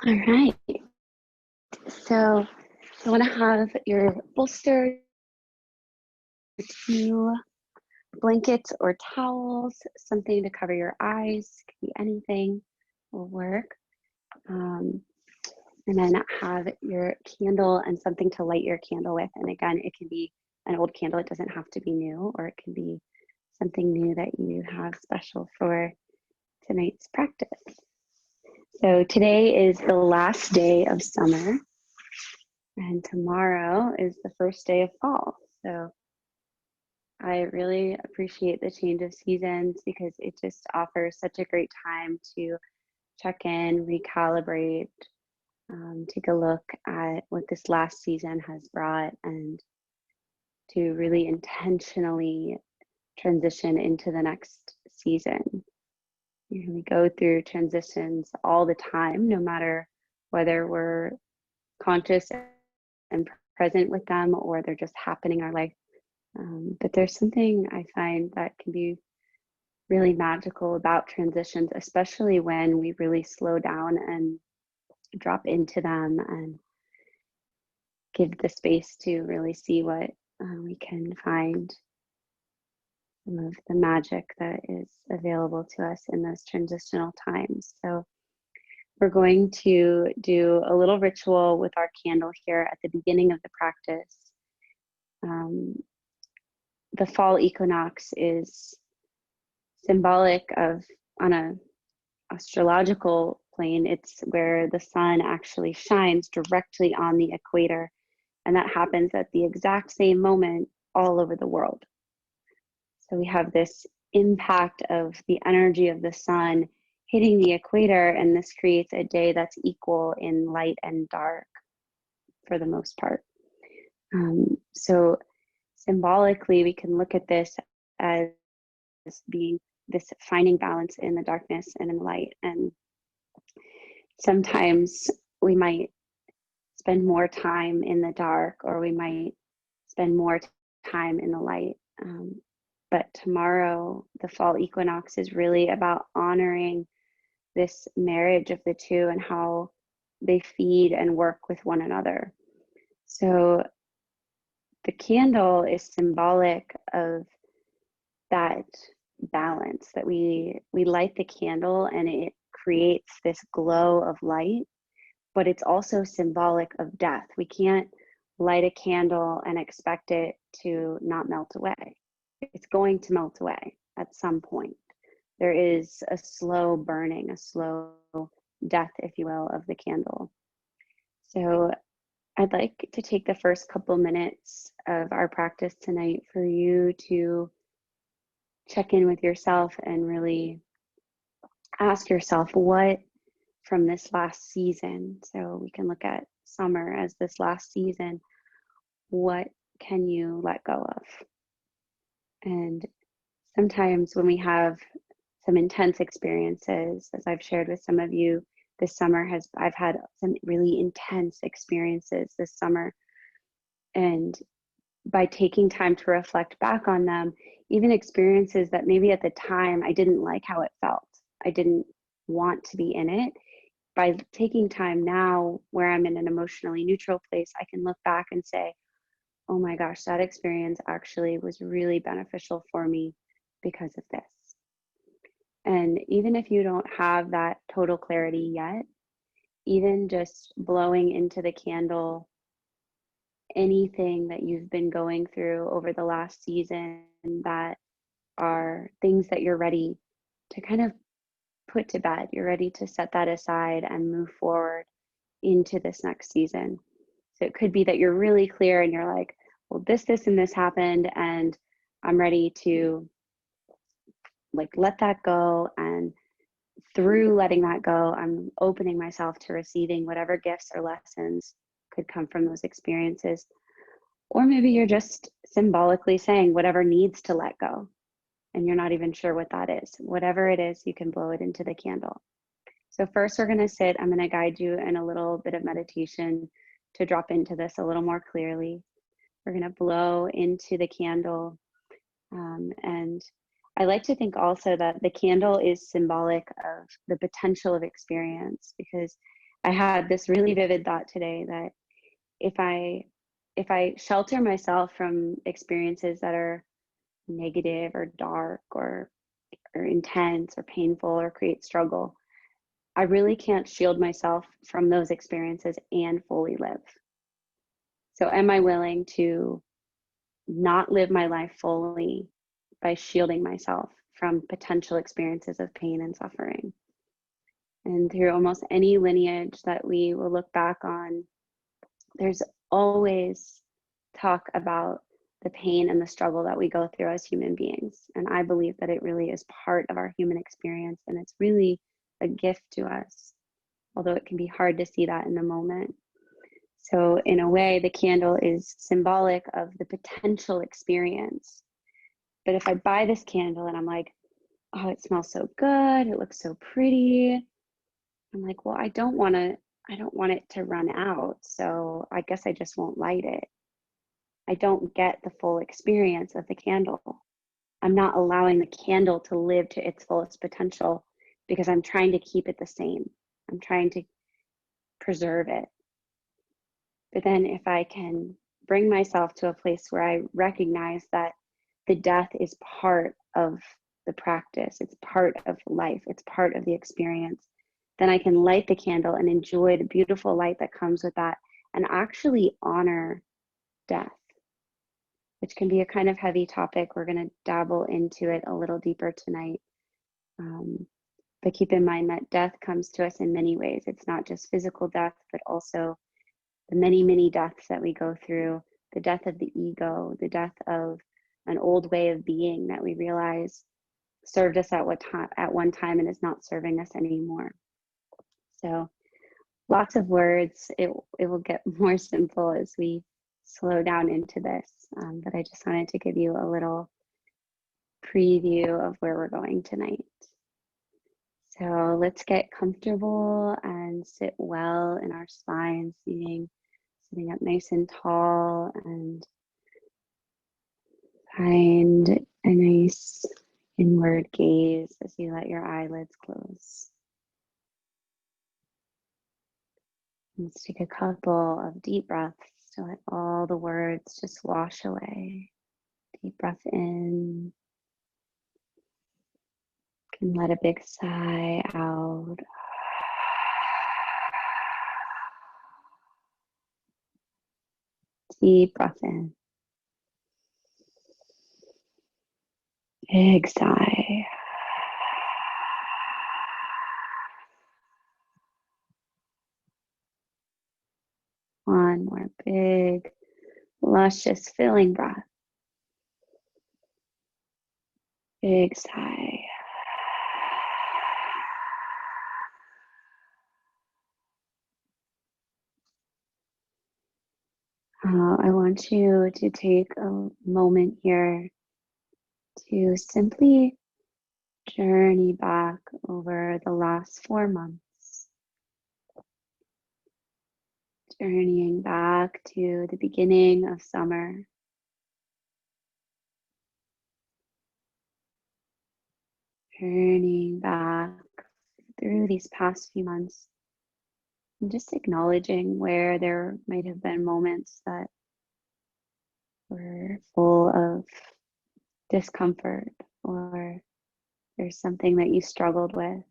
All right. So you want to have your bolster, two blankets or towels, something to cover your eyes, could be anything, will work. Um, and then have your candle and something to light your candle with. And again, it can be an old candle. It doesn't have to be new, or it can be something new that you have special for tonight's practice. So today is the last day of summer, and tomorrow is the first day of fall. So I really appreciate the change of seasons because it just offers such a great time to check in, recalibrate, take a look at what this last season has brought, and to really intentionally transition into the next season. We go through transitions all the time, no matter whether we're conscious and present with them or they're just happening in our life. But there's something I find that can be really magical about transitions, especially when we really slow down and drop into them and give the space to really see what we can find, some of the magic that is available to us in those transitional times. So we're going to do a little ritual with our candle here at the beginning of the practice. The fall equinox is symbolic of, on a astrological plane, it's where the sun actually shines directly on the equator, and that happens at the exact same moment all over the world. So we have this impact of the energy of the sun hitting the equator, and this creates a day that's equal in light and dark for the most part. So symbolically, we can look at this as being this finding balance in the darkness and in the light. And sometimes we might spend more time in the dark, or we might spend more time in the light. But tomorrow, the fall equinox is really about honoring this marriage of the two and how they feed and work with one another. So the candle is symbolic of that balance, that we light the candle and it creates this glow of light, but it's also symbolic of death. We can't light a candle and expect it to not melt away. It's going to melt away at some point. There is a slow burning, a slow death, if you will, of the candle. So I'd like to take the first couple minutes of our practice tonight for you to check in with yourself and really ask yourself what from this last season, so we can look at summer as this last season, what can you let go of? And sometimes when we have some intense experiences, as I've shared with some of you, this summer I've had some really intense experiences this summer. And by taking time to reflect back on them, even experiences that maybe at the time I didn't like how it felt, I didn't want to be in it, by taking time now where I'm in an emotionally neutral place, I can look back and say, oh my gosh, that experience actually was really beneficial for me because of this. And even if you don't have that total clarity yet, even just blowing into the candle anything that you've been going through over the last season that are things that you're ready to kind of put to bed, you're ready to set that aside and move forward into this next season. So it could be that you're really clear and you're like, well, this, and this happened, and I'm ready to let that go. And through letting that go, I'm opening myself to receiving whatever gifts or lessons could come from those experiences. Or maybe you're just symbolically saying whatever needs to let go, and you're not even sure what that is. Whatever it is, you can blow it into the candle. So first we're going to sit. I'm going to guide you in a little bit of meditation to drop into this a little more clearly. We're going to blow into the candle. And I like to think also that the candle is symbolic of the potential of experience, because I had this really vivid thought today that if I shelter myself from experiences that are negative or dark or intense or painful or create struggle, I really can't shield myself from those experiences and fully live. So am I willing to not live my life fully by shielding myself from potential experiences of pain and suffering? And through almost any lineage that we will look back on, there's always talk about the pain and the struggle that we go through as human beings. And I believe that it really is part of our human experience, and it's really a gift to us, although it can be hard to see that in the moment. So in a way, the candle is symbolic of the potential experience. But if I buy this candle and I'm like, oh, it smells so good, it looks so pretty, I'm like, well, I don't want it to run out. So I guess I just won't light it. I don't get the full experience of the candle. I'm not allowing the candle to live to its fullest potential because I'm trying to keep it the same. I'm trying to preserve it. But then if I can bring myself to a place where I recognize that the death is part of the practice, it's part of life, it's part of the experience, then I can light the candle and enjoy the beautiful light that comes with that and actually honor death, which can be a kind of heavy topic. We're going to dabble into it a little deeper tonight. But keep in mind that death comes to us in many ways. It's not just physical death, but also the many, many deaths that we go through, the death of the ego, the death of an old way of being that we realize served us at one time and is not serving us anymore. So lots of words. It will get more simple as we slow down into this. But I just wanted to give you a little preview of where we're going tonight. So let's get comfortable and sit well in our spine, sitting up nice and tall, and find a nice inward gaze as you let your eyelids close. Let's take a couple of deep breaths to let all the words just wash away. Deep breath in. And let a big sigh out. Deep breath in. Big sigh. One more big, luscious, filling breath. Big sigh. I want you to take a moment here to simply journey back over the last 4 months. Journeying back to the beginning of summer. Journeying back through these past few months. And just acknowledging where there might have been moments that were full of discomfort, or there's something that you struggled with.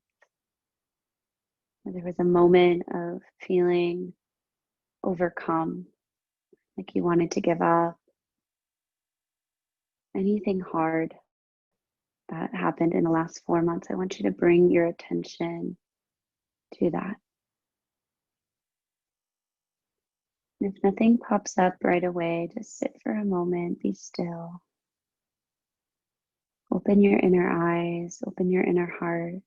Or there was a moment of feeling overcome, like you wanted to give up. Anything hard that happened in the last 4 months, I want you to bring your attention to that. And if nothing pops up right away, just sit for a moment, be still. Open your inner eyes, open your inner heart.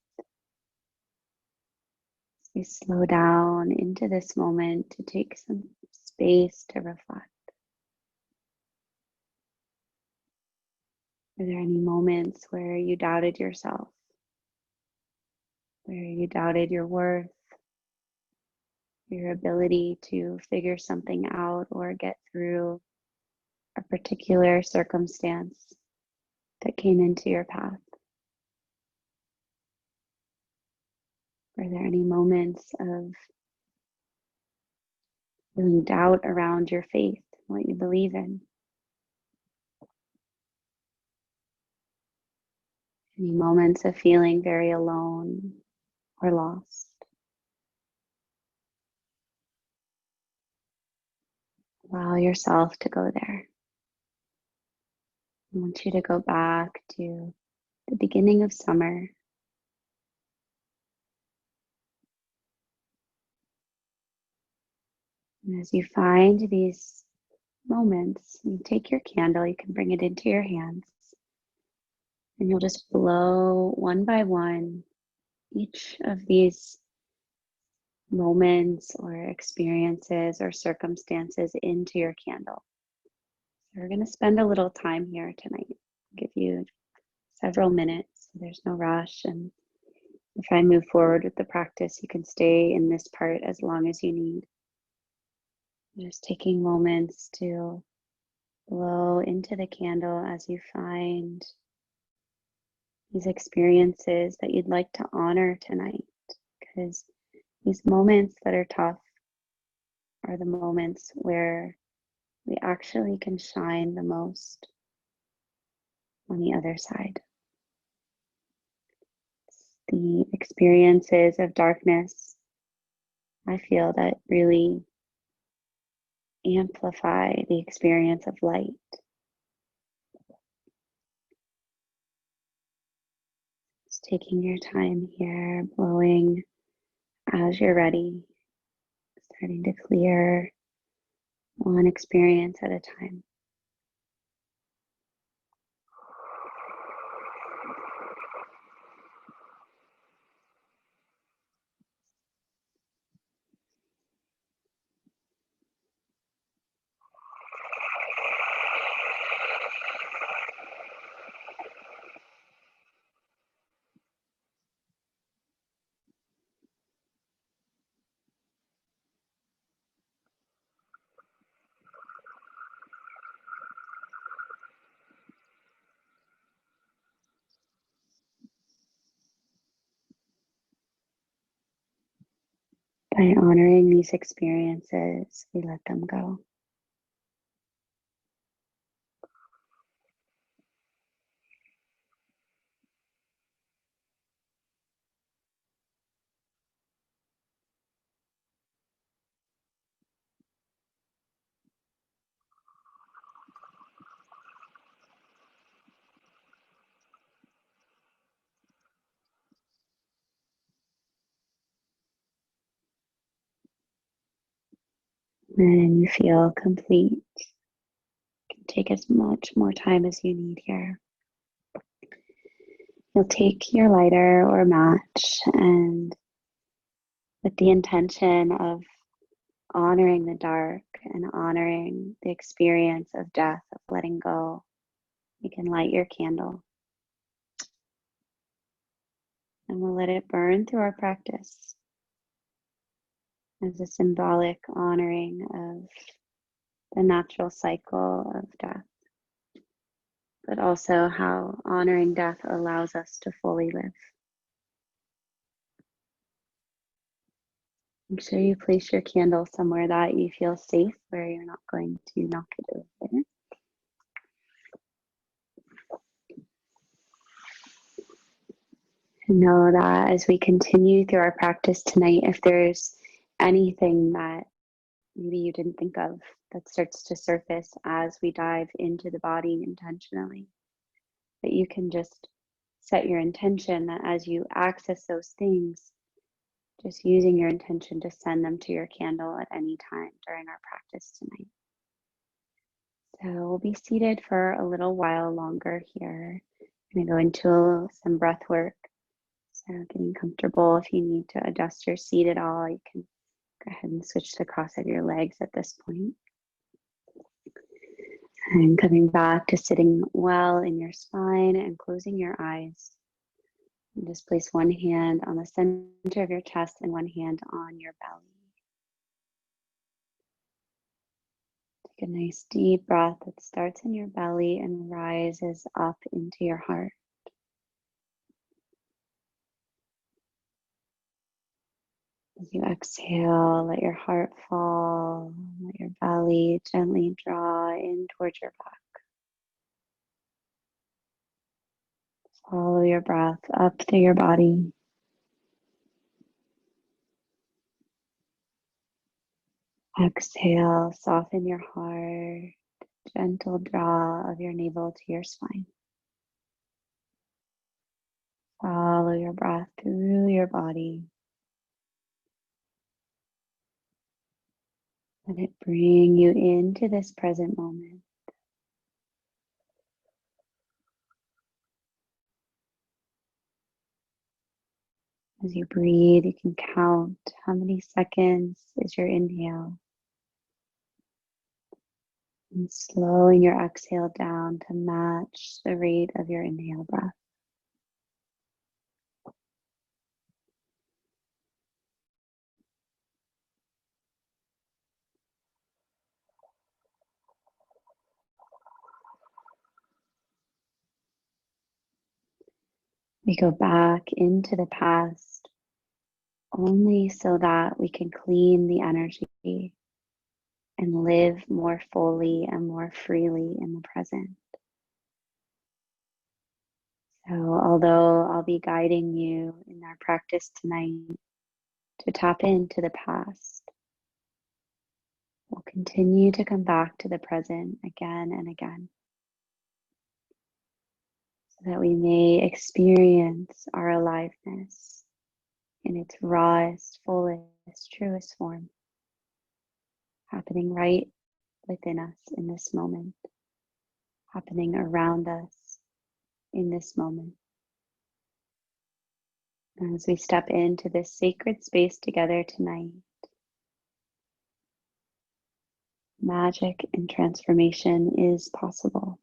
As we slow down into this moment to take some space to reflect. Are there any moments where you doubted yourself? Where you doubted your worth, your ability to figure something out or get through a particular circumstance that came into your path? Were there any moments of feeling doubt around your faith, what you believe in. Any moments of feeling very alone or lost. Allow yourself to go there. I want you to go back to the beginning of summer. And as you find these moments, you take your candle, you can bring it into your hands, and you'll just blow one by one each of these moments or experiences or circumstances into your candle. So we're going to spend a little time here tonight. I'll give you several minutes, so there's no rush. And if I move forward with the practice, you can stay in this part as long as you need. Just taking moments to blow into the candle as you find these experiences that you'd like to honor tonight, because these moments that are tough are the moments where we actually can shine the most on the other side. The experiences of darkness, I feel, that really amplify the experience of light. Just taking your time here, blowing as you're ready, starting to clear one experience at a time. By honoring these experiences, we let them go. When you feel complete, you can take as much more time as you need here. You'll take your lighter or match, and with the intention of honoring the dark and honoring the experience of death, of letting go, you can light your candle. And we'll let it burn through our practice as a symbolic honoring of the natural cycle of death, but also how honoring death allows us to fully live. Make sure you place your candle somewhere that you feel safe, where you're not going to knock it over. And know that as we continue through our practice tonight, if there's anything that maybe you didn't think of that starts to surface as we dive into the body intentionally, that you can just set your intention that as you access those things, just using your intention to send them to your candle at any time during our practice tonight. So we'll be seated for a little while longer here. I'm going to go into some breath work. So getting comfortable. If you need to adjust your seat at all, you can go ahead and switch to cross of your legs at this point. And coming back to sitting well in your spine and closing your eyes. And just place one hand on the center of your chest and one hand on your belly. Take a nice deep breath that starts in your belly and rises up into your heart. As you exhale, let your heart fall, let your belly gently draw in towards your back. Follow your breath up through your body. Exhale, soften your heart, gentle draw of your navel to your spine. Follow your breath through your body. Let it bring you into this present moment. As you breathe, you can count how many seconds is your inhale. And slowing your exhale down to match the rate of your inhale breath. We go back into the past only so that we can clean the energy and live more fully and more freely in the present. So although I'll be guiding you in our practice tonight to tap into the past, we'll continue to come back to the present again and again, so that we may experience our aliveness in its rawest, fullest, truest form, happening right within us in this moment, happening around us in this moment. And as we step into this sacred space together tonight, magic and transformation is possible.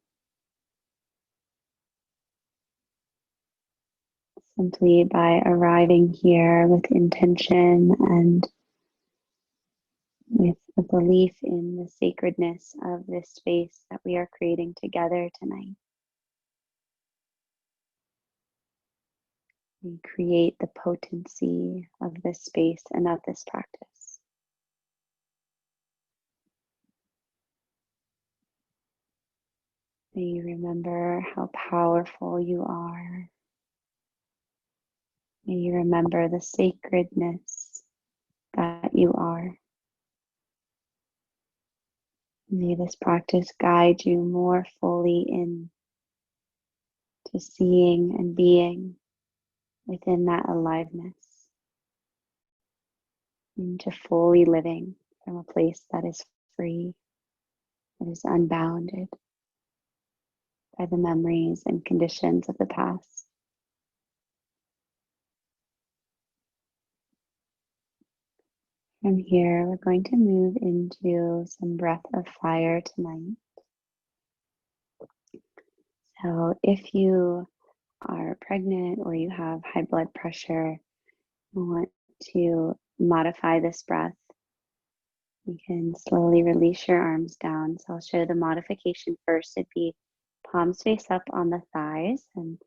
Simply by arriving here with intention and with a belief in the sacredness of this space that we are creating together tonight. We create the potency of this space and of this practice. May you remember how powerful you are. May you remember the sacredness that you are. May this practice guide you more fully in to seeing and being within that aliveness, into fully living from a place that is free, that is unbounded by the memories and conditions of the past. From here, we're going to move into some breath of fire tonight. So if you are pregnant or you have high blood pressure, you want to modify this breath, you can slowly release your arms down. So I'll show the modification first. It'd be palms face up on the thighs, and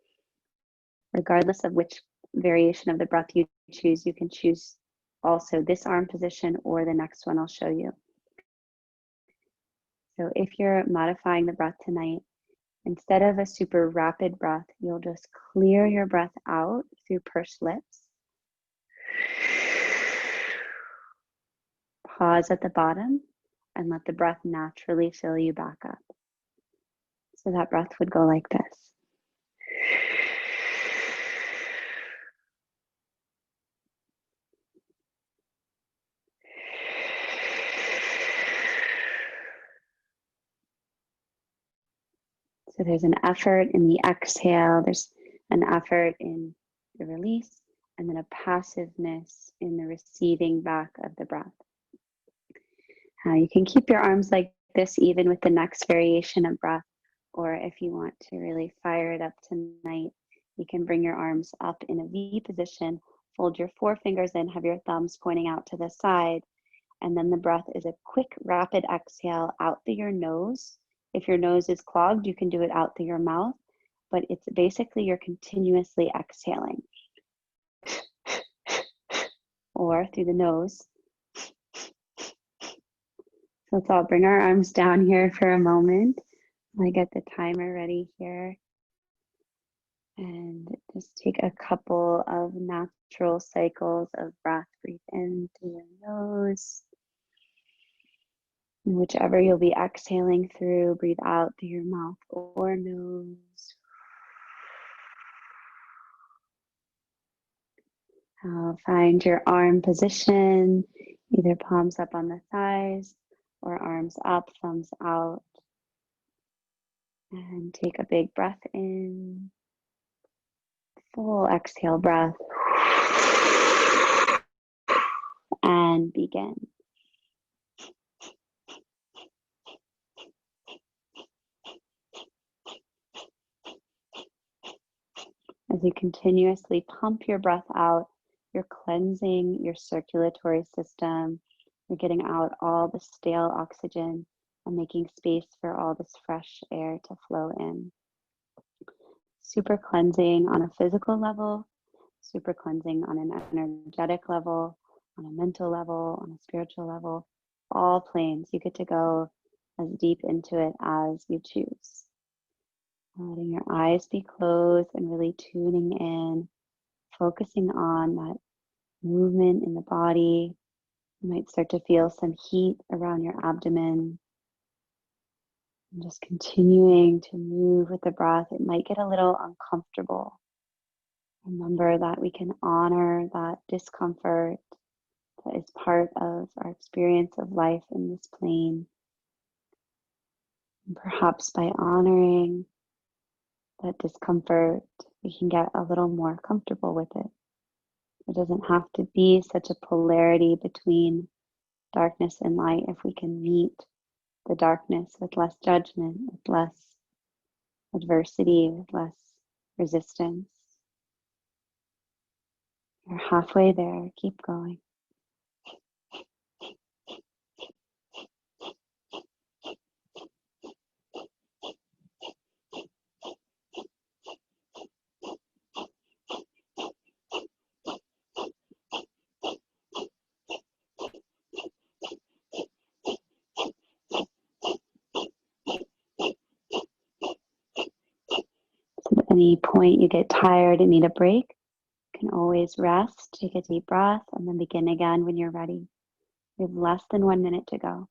regardless of which variation of the breath you choose, you can choose also this arm position or the next one I'll show you. So if you're modifying the breath tonight, instead of a super rapid breath, you'll just clear your breath out through pursed lips. Pause at the bottom and let the breath naturally fill you back up. So that breath would go like this. So there's an effort in the exhale, there's an effort in the release, and then a passiveness in the receiving back of the breath. You can keep your arms like this even with the next variation of breath, or if you want to really fire it up tonight, you can bring your arms up in a V position, fold your forefingers in, have your thumbs pointing out to the side, and then the breath is a quick, rapid exhale out through your nose. If your nose is clogged, you can do it out through your mouth, but it's basically you're continuously exhaling. or through the nose. So let's all bring our arms down here for a moment. I get the timer ready here. And just take a couple of natural cycles of breath. Breathe in through your nose. And whichever you'll be exhaling through, breathe out through your mouth or nose. Find your arm position, either palms up on the thighs or arms up, thumbs out. And take a big breath in. Full exhale breath. And begin. As you continuously pump your breath out, you're cleansing your circulatory system. You're getting out all the stale oxygen and making space for all this fresh air to flow in. Super cleansing on a physical level, super cleansing on an energetic level, on a mental level, on a spiritual level. All planes, you get to go as deep into it as you choose. Letting your eyes be closed and really tuning in, focusing on that movement in the body. You might start to feel some heat around your abdomen. And just continuing to move with the breath. It might get a little uncomfortable. Remember that we can honor that discomfort that is part of our experience of life in this plane. And perhaps by honoring that discomfort, we can get a little more comfortable with it. It doesn't have to be such a polarity between darkness and light if we can meet the darkness with less judgment, with less adversity, with less resistance. You're halfway there. Keep going. So at any point you get tired and need a break, you can always rest, take a deep breath, and then begin again when you're ready. You have less than 1 minute to go.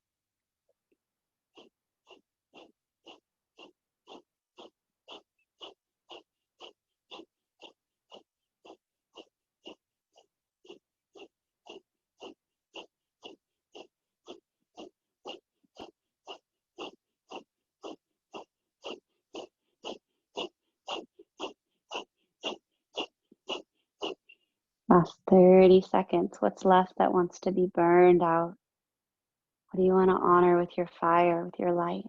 Last 30 seconds. What's left that wants to be burned out? What do you want to honor with your fire, with your light?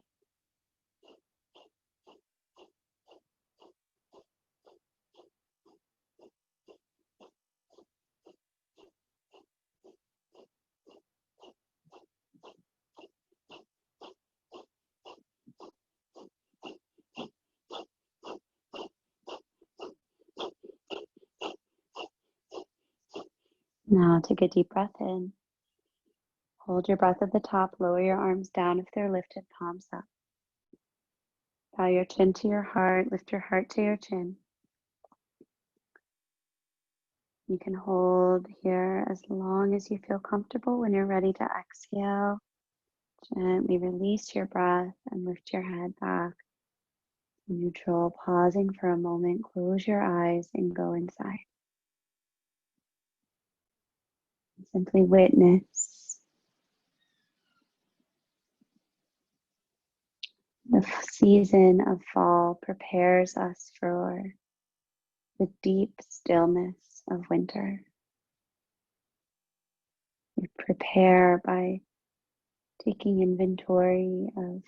Now take a deep breath in. Hold your breath at the top. Lower your arms down if they're lifted, palms up. Bow your chin to your heart. Lift your heart to your chin. You can hold here as long as you feel comfortable. When you're ready to exhale, gently release your breath and lift your head back. Neutral, pausing for a moment. Close your eyes and go inside. Simply witness the season of fall prepares us for the deep stillness of winter. We prepare by taking inventory of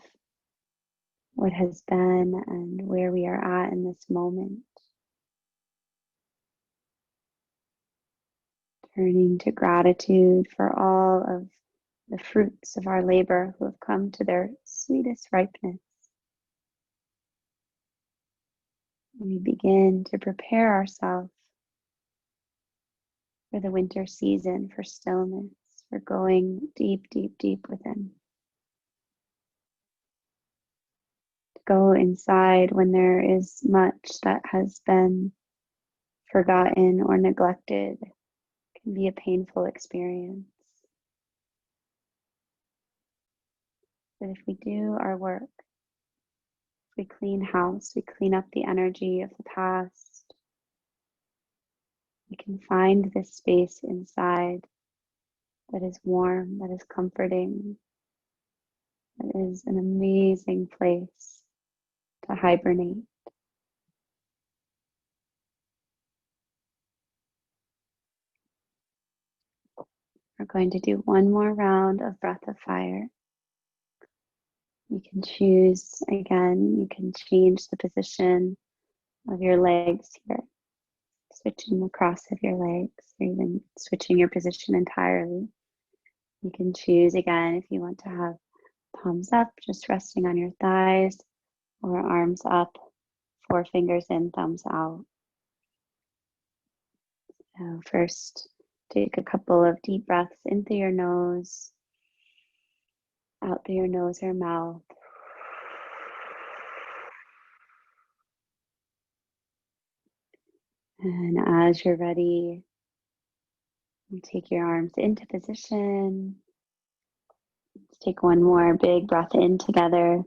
what has been and where we are at in this moment. Turning to gratitude for all of the fruits of our labor who have come to their sweetest ripeness. We begin to prepare ourselves for the winter season, for stillness, for going deep, deep, deep within. Go inside when there is much that has been forgotten or neglected. It can be a painful experience. But if we do our work, if we clean house, we clean up the energy of the past, we can find this space inside that is warm, that is comforting, that is an amazing place to hibernate. We're going to do one more round of breath of fire. You can choose again, you can change the position of your legs here, switching the cross of your legs, or even switching your position entirely. You can choose again if you want to have palms up, just resting on your thighs, or arms up, 4 fingers in, thumbs out. So first, take a couple of deep breaths in through your nose, out through your nose or mouth. And as you're ready, you take your arms into position. Let's take one more big breath in together.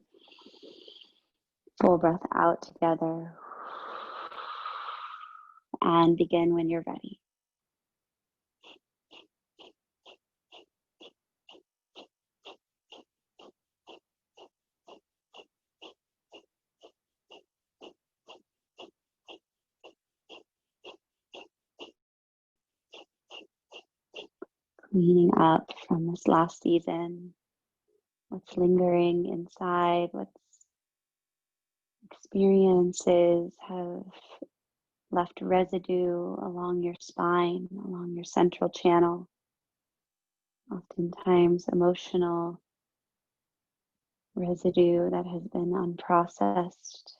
Full breath out together. And begin when you're ready. Cleaning up from this last season. What's lingering inside, what's experiences have left residue along your spine, along your central channel. Oftentimes emotional residue that has been unprocessed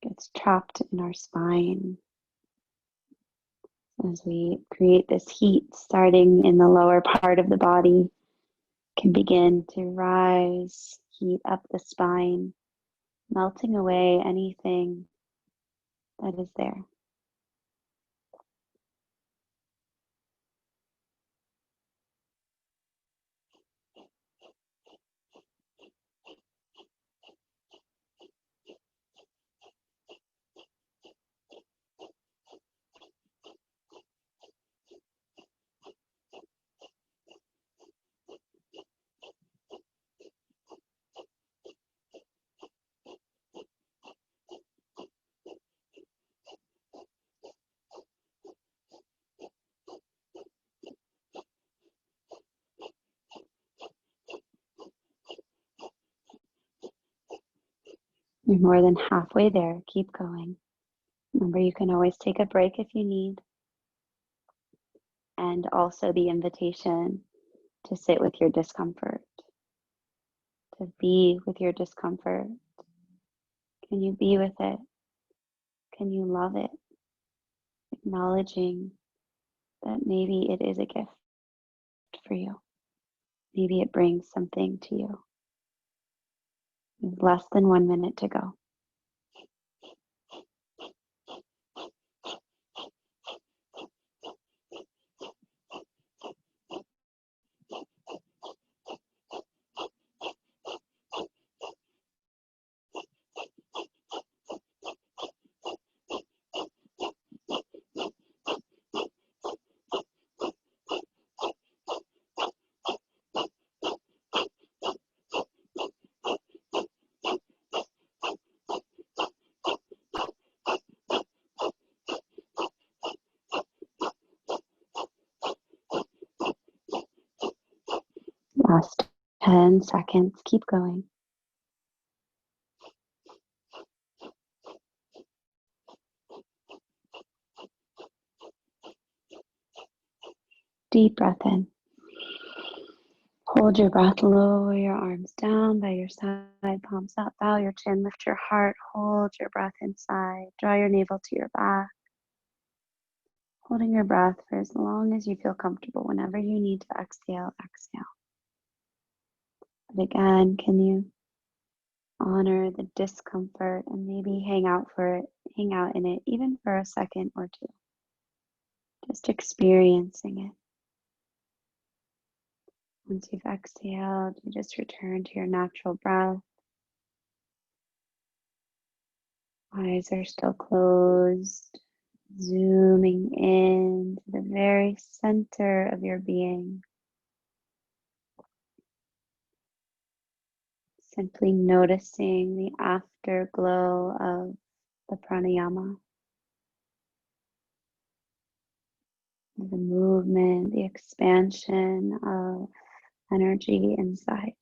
gets trapped in our spine. As we create this heat starting in the lower part of the body, can begin to rise, heat up the spine, melting away anything that is there. You're more than halfway there. Keep going. Remember, you can always take a break if you need. And also the invitation to sit with your discomfort, to be with your discomfort. Can you be with it? Can you love it? Acknowledging that maybe it is a gift for you. Maybe it brings something to you. There's less than 1 minute to go. Last 10 seconds. Keep going. Deep breath in. Hold your breath, lower your arms down by your side, palms up, bow your chin, lift your heart, hold your breath inside, draw your navel to your back. Holding your breath for as long as you feel comfortable. Whenever you need to exhale, exhale. But again, can you honor the discomfort and maybe hang out in it, even for a second or two, just experiencing it. Once you've exhaled, you just return to your natural breath. Eyes are still closed, zooming in to the very center of your being. Simply noticing the afterglow of the pranayama, the movement, the expansion of energy inside.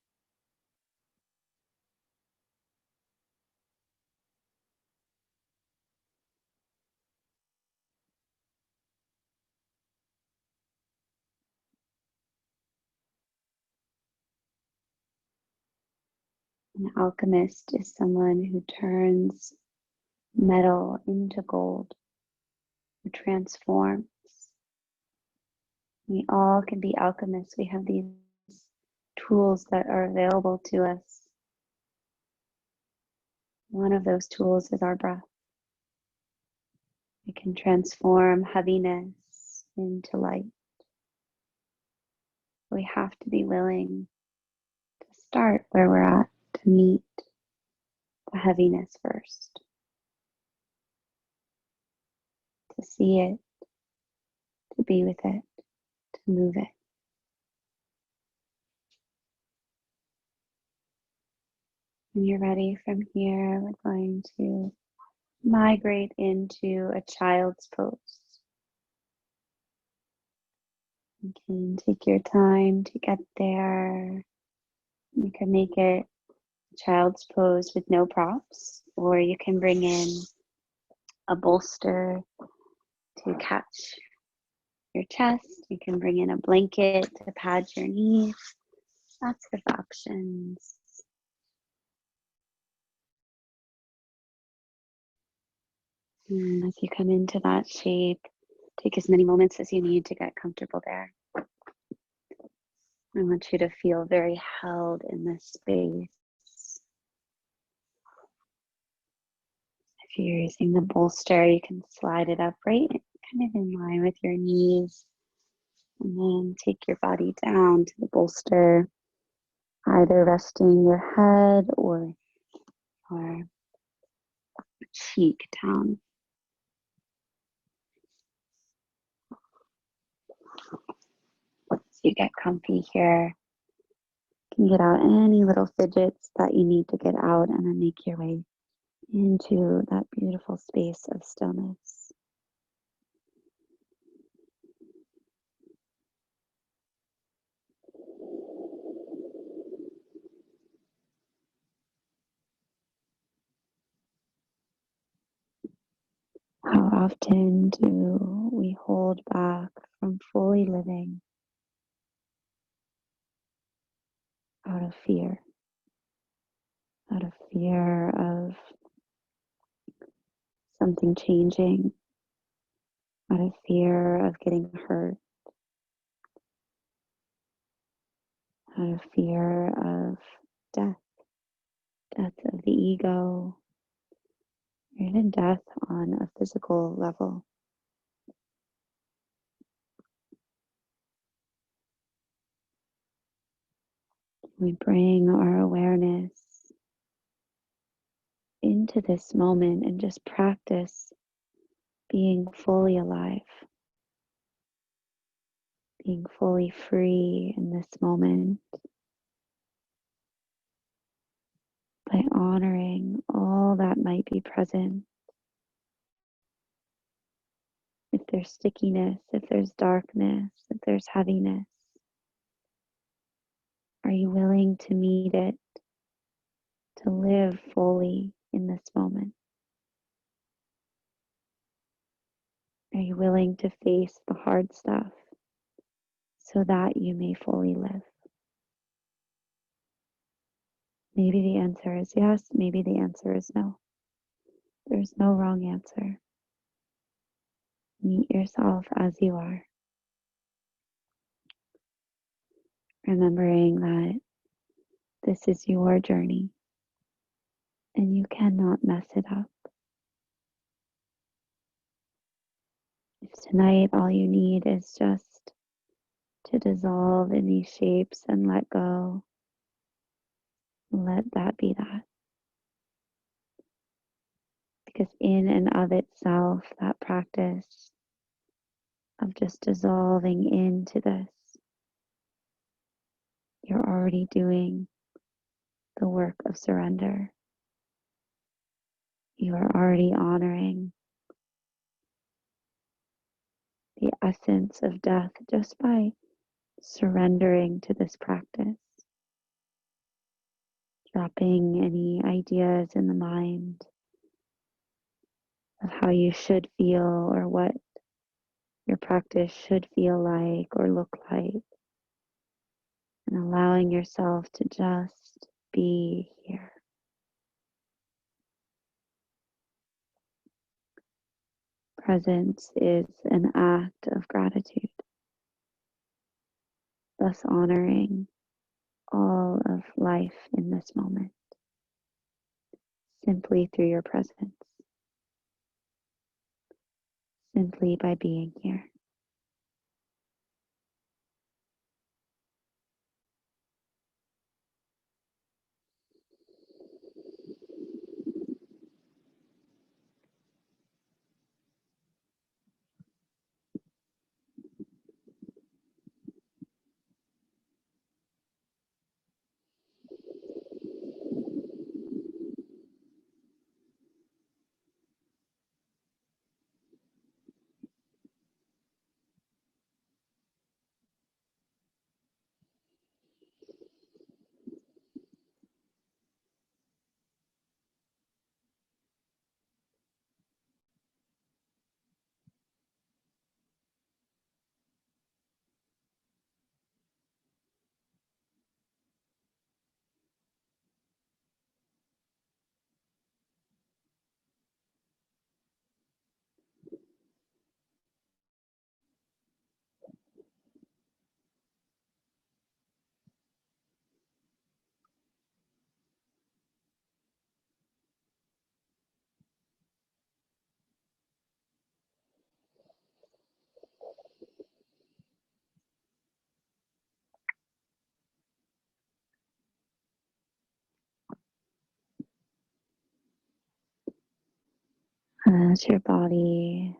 An alchemist is someone who turns metal into gold, who transforms. We all can be alchemists. We have these tools that are available to us. One of those tools is our breath. We can transform heaviness into light. We have to be willing to start where we're at, to meet the heaviness first, to see it, to be with it, to move it. When you're ready from here, we're going to migrate into a child's pose. You can take your time to get there. You can make it child's pose with no props, or you can bring in a bolster to catch your chest. You can bring in a blanket to pad your knees. Lots of options. And as you come into that shape, take as many moments as you need to get comfortable there. I want you to feel very held in this space. If you're using the bolster, you can slide it up right kind of in line with your knees. And then take your body down to the bolster, either resting your head or your cheek down. So you get comfy here. You can get out any little fidgets that you need to get out and then make your way into that beautiful space of stillness. How often do we hold back from fully living out of fear? Out of fear of something changing, out of fear of getting hurt, out of fear of death, death of the ego, or even death on a physical level. We bring our awareness into this moment and just practice being fully alive, being fully free in this moment by honoring all that might be present. If there's stickiness, if there's darkness, if there's heaviness, are you willing to meet it, to live fully in this moment? Are you willing to face the hard stuff so that you may fully live? Maybe the answer is yes, maybe the answer is no. There's no wrong answer. Meet yourself as you are, remembering that this is your journey and you cannot mess it up. If tonight all you need is just to dissolve in these shapes and let go, let that be that. Because in and of itself, that practice of just dissolving into this, you're already doing the work of surrender. You are already honoring the essence of death just by surrendering to this practice, dropping any ideas in the mind of how you should feel or what your practice should feel like or look like, and allowing yourself to just be here. Presence is an act of gratitude, thus honoring all of life in this moment, simply through your presence, simply by being here. As your body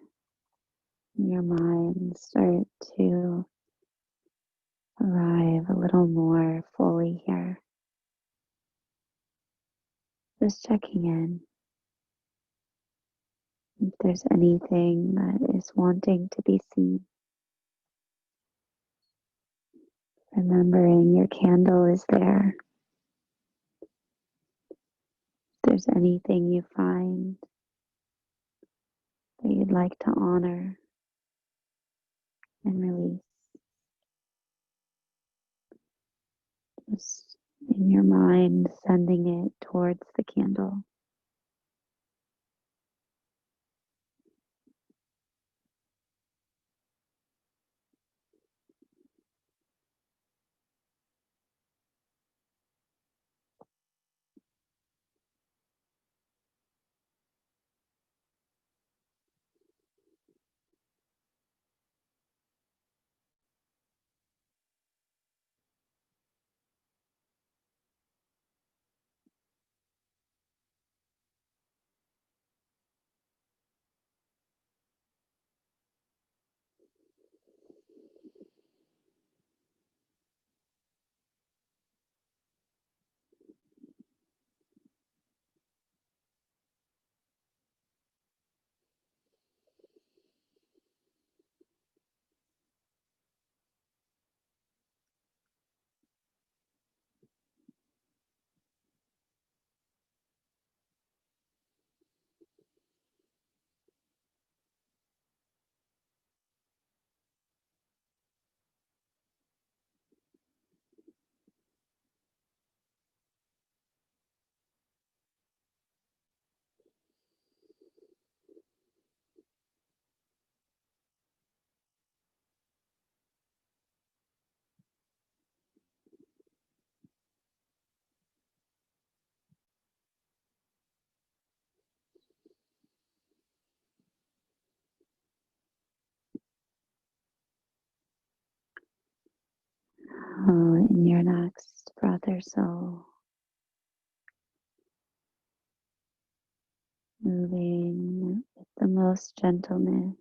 and your mind start to arrive a little more fully here, just checking in if there's anything that is wanting to be seen. Remembering your candle is there. If there's anything you find that you'd like to honor and release, just in your mind, sending it towards the candle. torso, moving with the most gentleness,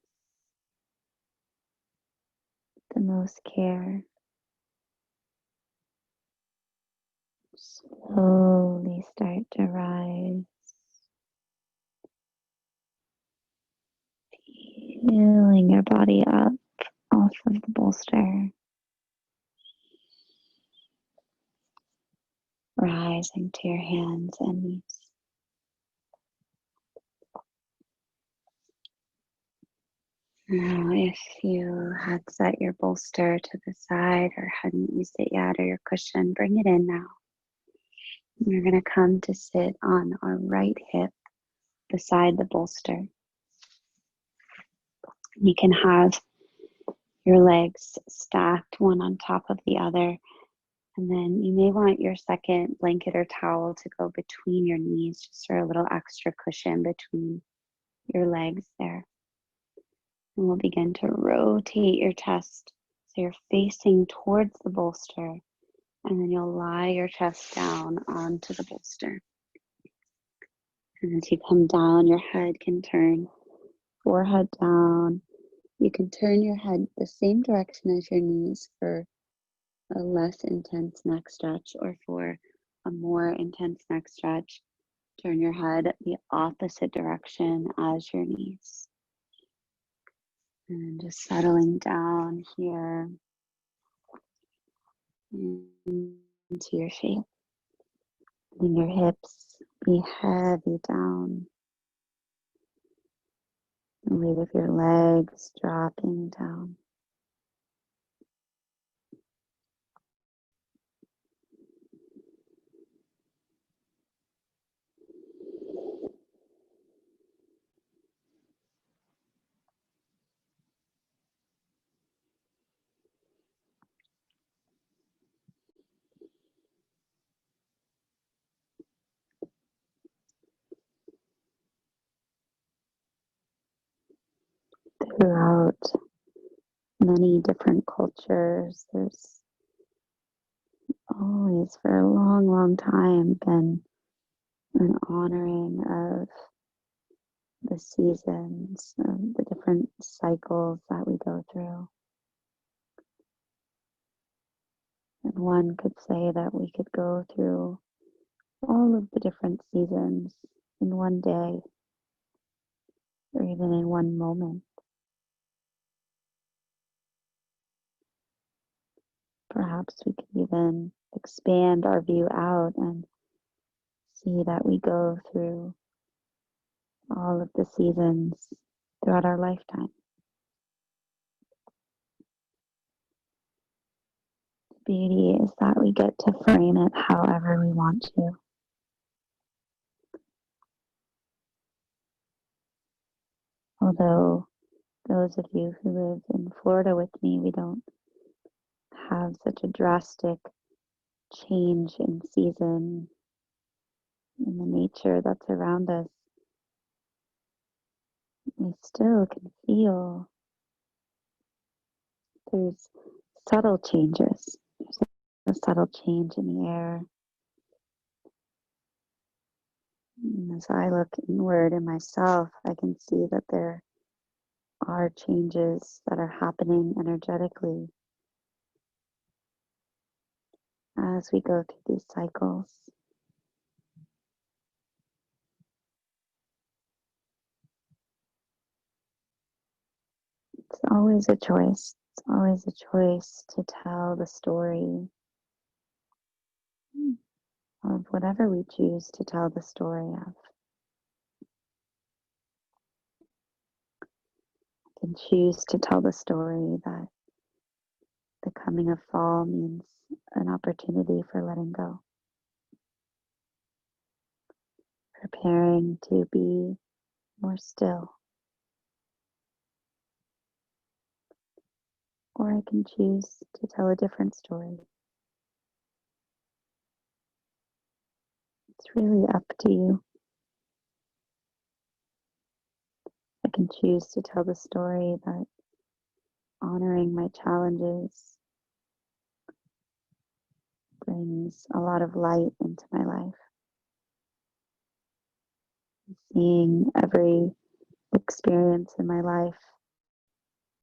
the most care. Slowly start to rise, feeling your body up off of the bolster, rising to your hands and knees. Now, if you had set your bolster to the side or hadn't used it yet, or your cushion, bring it in now. You're going to come to sit on our right hip beside the bolster. You can have your legs stacked one on top of the other, and then you may want your second blanket or towel to go between your knees, just for a little extra cushion between your legs there. And we'll begin to rotate your chest so you're facing towards the bolster, and then you'll lie your chest down onto the bolster. And as you come down, your head can turn forehead down. You can turn your head the same direction as your knees for a less intense neck stretch, or for a more intense neck stretch, turn your head the opposite direction as your knees. And just settling down here into your shape. Letting your hips be heavy down. The weight of your legs dropping down. Throughout many different cultures, there's always, for a long, long time, been an honoring of the seasons, of the different cycles that we go through. And one could say that we could go through all of the different seasons in one day, or even in one moment. Perhaps we could even expand our view out and see that we go through all of the seasons throughout our lifetime. The beauty is that we get to frame it however we want to. Although those of you who live in Florida with me, we don't have such a drastic change in season in the nature that's around us. We still can feel there's subtle changes. There's a subtle change in the air. And as I look inward in myself, I can see that there are changes that are happening energetically as we go through these cycles. It's always a choice. It's always a choice to tell the story of whatever we choose to tell the story of. I can choose to tell the story that the coming of fall means an opportunity for letting go. Preparing to be more still. Or I can choose to tell a different story. It's really up to you. I can choose to tell the story that honoring my challenges brings a lot of light into my life. Seeing every experience in my life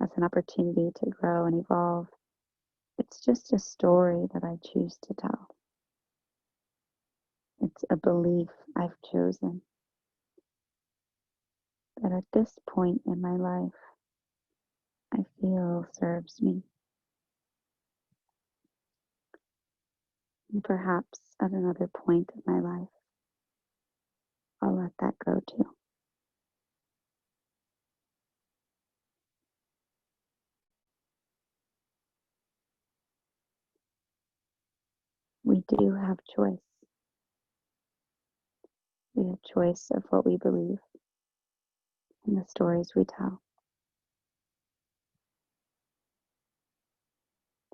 as an opportunity to grow and evolve. It's just a story that I choose to tell. It's a belief I've chosen that at this point in my life, I feel serves me. And perhaps at another point in my life, I'll let that go too. We do have choice. We have choice of what we believe and the stories we tell.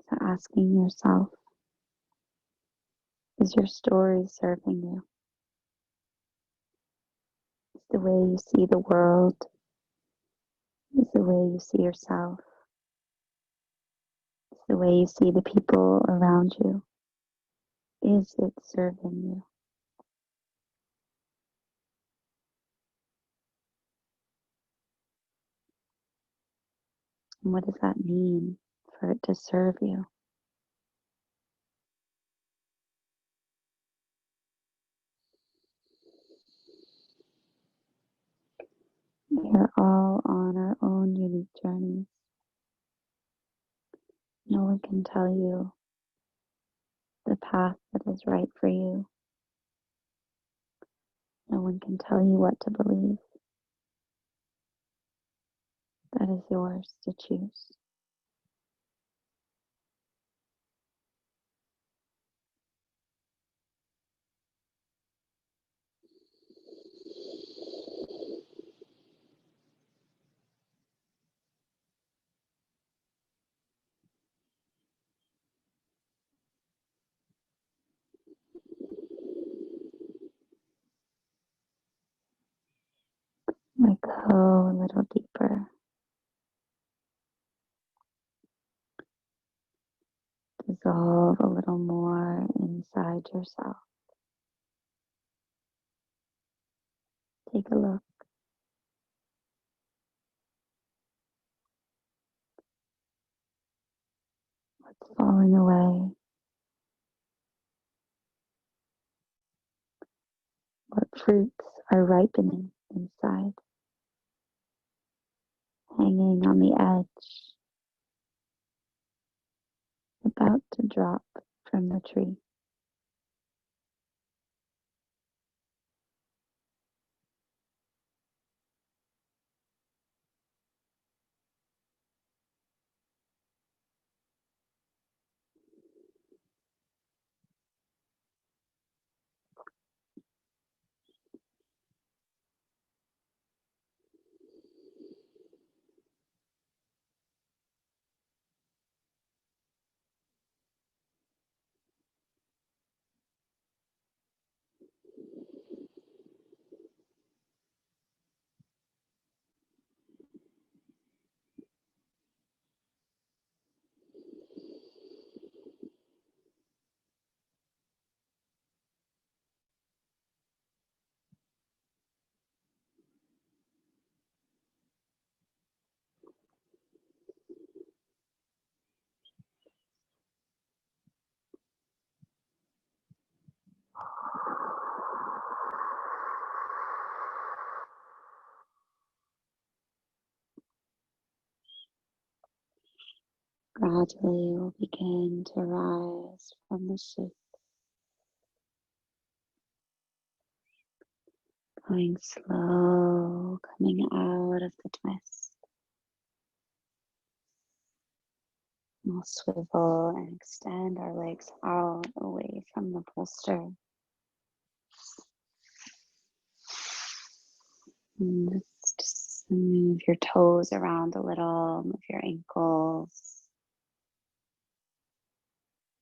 So asking yourself, is your story serving you? Is the way you see the world? Is the way you see yourself? Is the way you see the people around you? Is it serving you? And what does that mean for it to serve you? We are all on our own unique journeys. No one can tell you the path that is right for you. No one can tell you what to believe. That is yours to choose. Let go a little deeper. Dissolve a little more inside yourself. Take a look. What's falling away? What fruits are ripening inside? Hanging on the edge, about to drop from the tree. Gradually will begin to rise from the soup, going slow, coming out of the twist. We'll swivel and extend our legs out away from the bolster. And just move your toes around a little, move your ankles.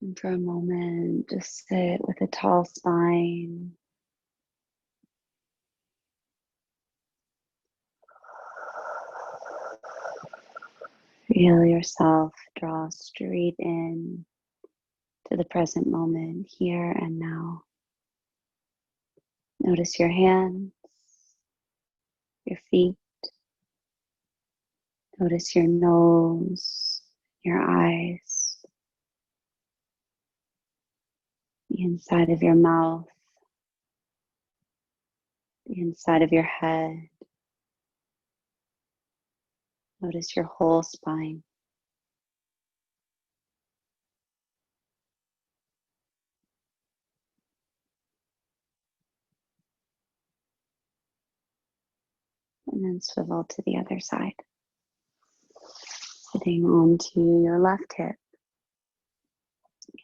And for a moment, just sit with a tall spine. Feel yourself draw straight in to the present moment, here and now. Notice your hands, your feet. Notice your nose, your eyes, the inside of your mouth, the inside of your head. Notice your whole spine. And then swivel to the other side. Sitting onto your left hip.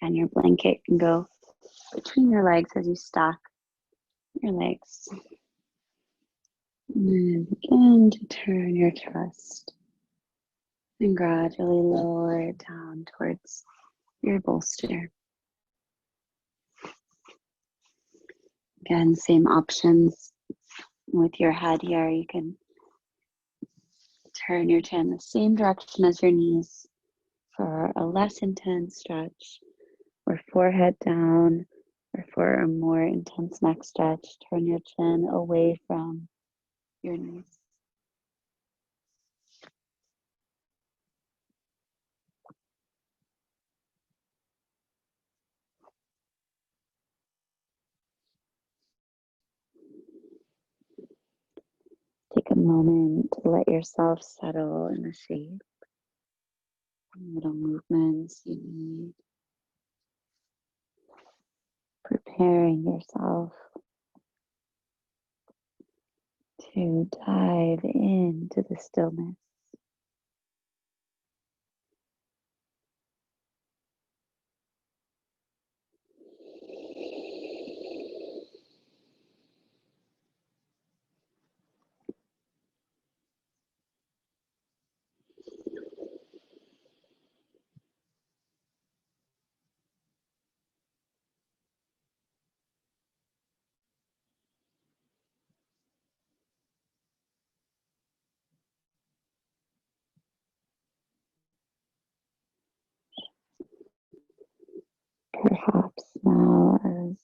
And your blanket can go between your legs as you stack your legs. And then begin to turn your chest and gradually lower it down towards your bolster. Again, same options with your head here. You can turn your chin the same direction as your knees for a less intense stretch, or forehead down, or for a more intense neck stretch, turn your chin away from your knees. Take a moment to let yourself settle in the shape. Little movements you need. Preparing yourself to dive into the stillness. Perhaps now, as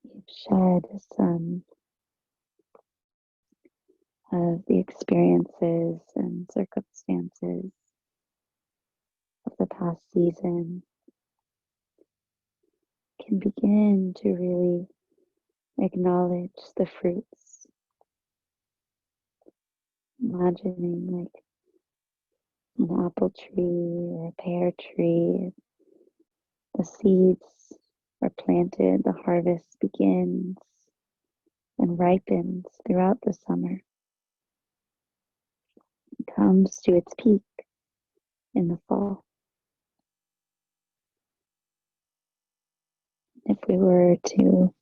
you've shed some of the experiences and circumstances of the past season, can begin to really acknowledge the fruits. Imagining like an apple tree or a pear tree, the seeds are planted, the harvest begins and ripens throughout the summer. It comes to its peak in the fall. If we were to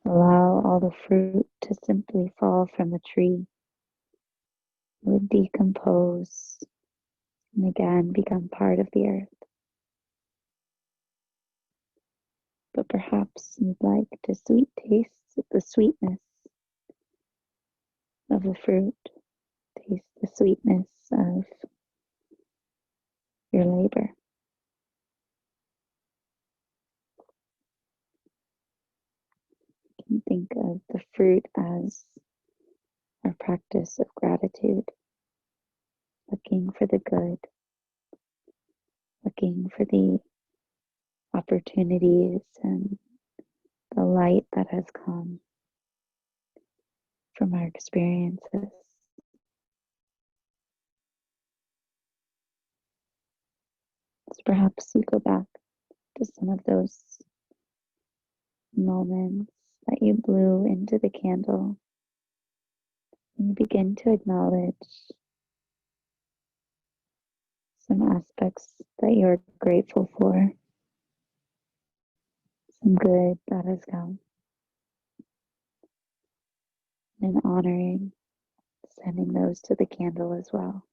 allow all the fruit to simply fall from the tree, it would decompose and again become part of the earth. But perhaps you'd like to taste the sweetness of the fruit, taste the sweetness of your labor. You can think of the fruit as our practice of gratitude, looking for the good, looking for the opportunities and the light that has come from our experiences. So perhaps you go back to some of those moments that you blew into the candle and you begin to acknowledge some aspects that you're grateful for, some good that has come, and honoring, sending those to the candle as well.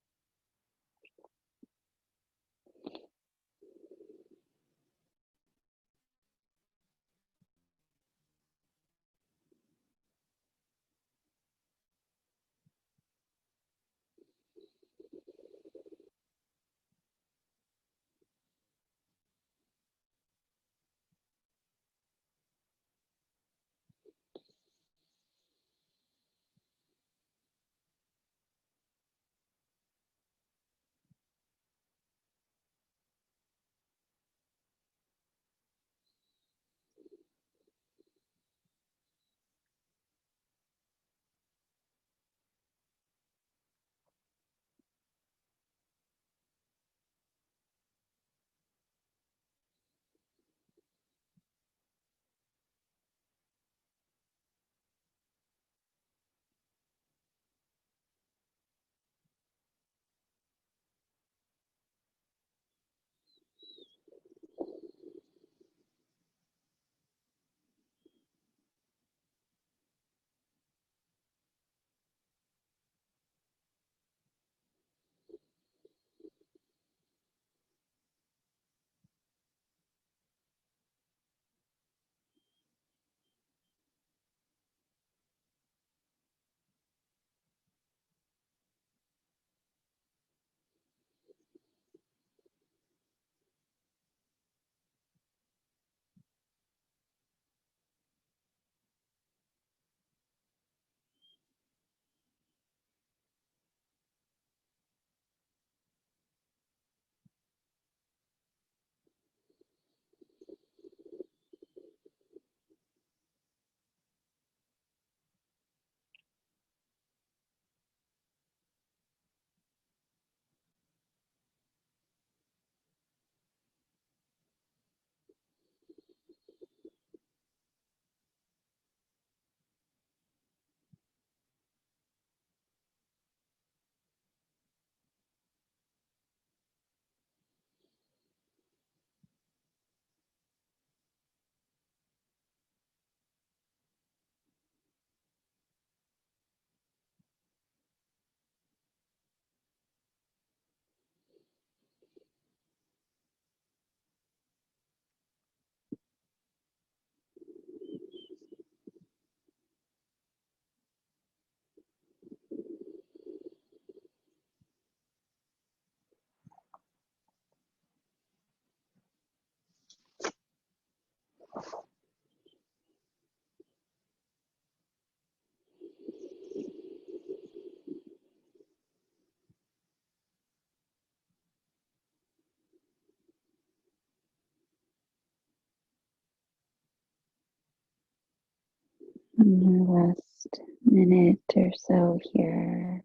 In the last minute or so here,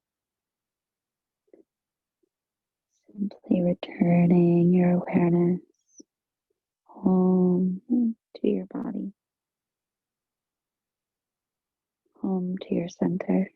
simply returning your awareness home to your body, home to your center.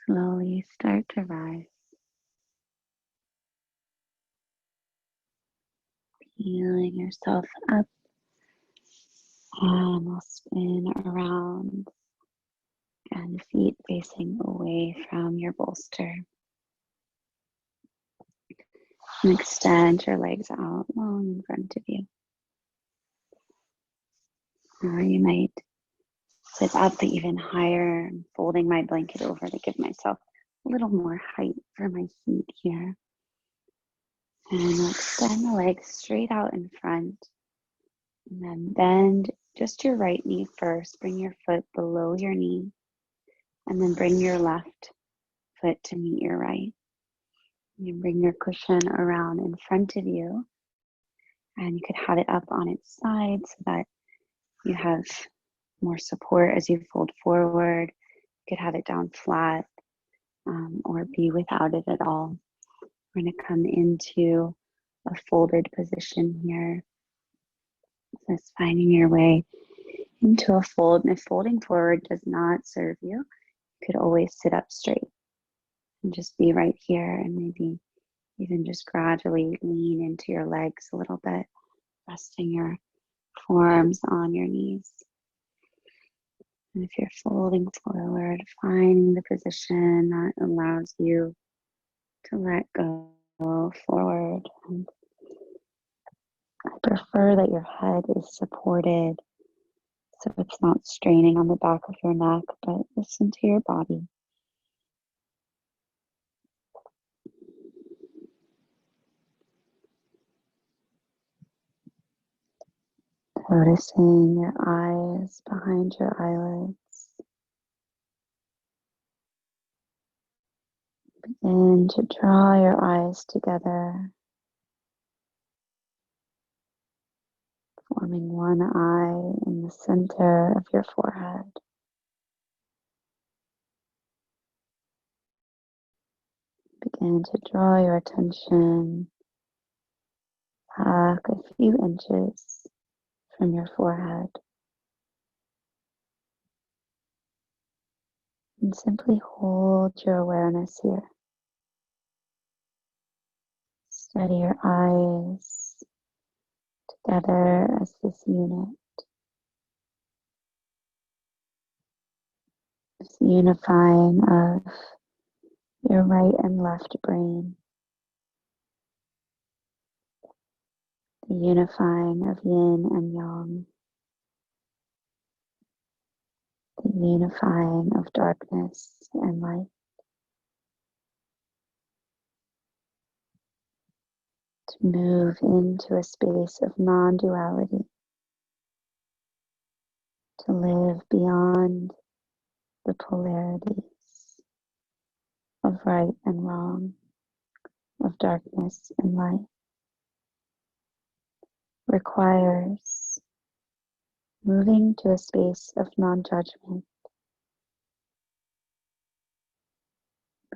Slowly start to rise, feeling yourself up, and we'll spin around and feet facing away from your bolster. And extend your legs out long in front of you. Or you might sit up even higher, folding my blanket over to give myself a little more height for my feet here. And we'll extend the legs straight out in front. And then bend just your right knee first. Bring your foot below your knee. And then bring your left foot to meet your right. You bring your cushion around in front of you. And you could have it up on its side so that you have more support as you fold forward. You could have it down flat or be without it at all. We're going to come into a folded position here. Just finding your way into a fold. And if folding forward does not serve you, you could always sit up straight and just be right here, and maybe even just gradually lean into your legs a little bit, resting your forearms on your knees. And if you're folding forward, finding the position that allows you to let go forward. And I prefer that your head is supported so it's not straining on the back of your neck, but listen to your body. Noticing your eyes behind your eyelids. Begin to draw your eyes together, forming one eye in the center of your forehead. Begin to draw your attention back a few inches from your forehead. And simply hold your awareness here. Steady your eyes together as this unit. This unifying of your right and left brain. The unifying of yin and yang. The unifying of darkness and light. To move into a space of non-duality. To live beyond the polarities of right and wrong, of darkness and light. Requires moving to a space of non-judgment.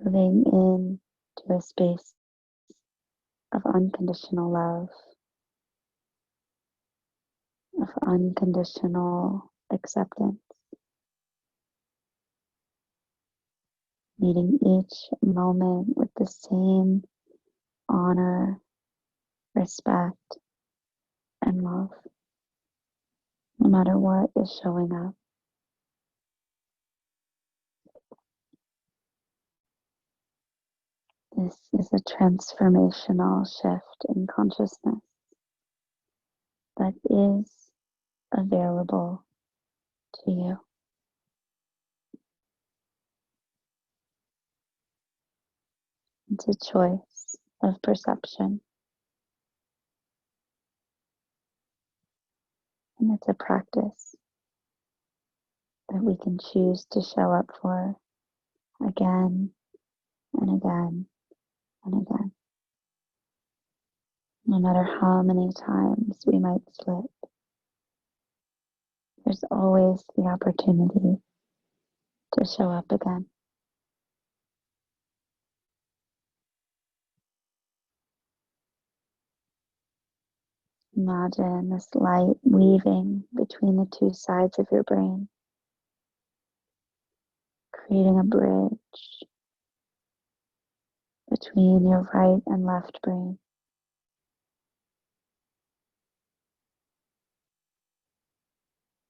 Moving in to a space of unconditional love, of unconditional acceptance, meeting each moment with the same honor, respect, and love, no matter what is showing up. This is a transformational shift in consciousness that is available to you. It's a choice of perception, and it's a practice that we can choose to show up for again and again and again. No matter how many times we might slip, there's always the opportunity to show up again. Imagine this light weaving between the two sides of your brain, creating a bridge between your right and left brain.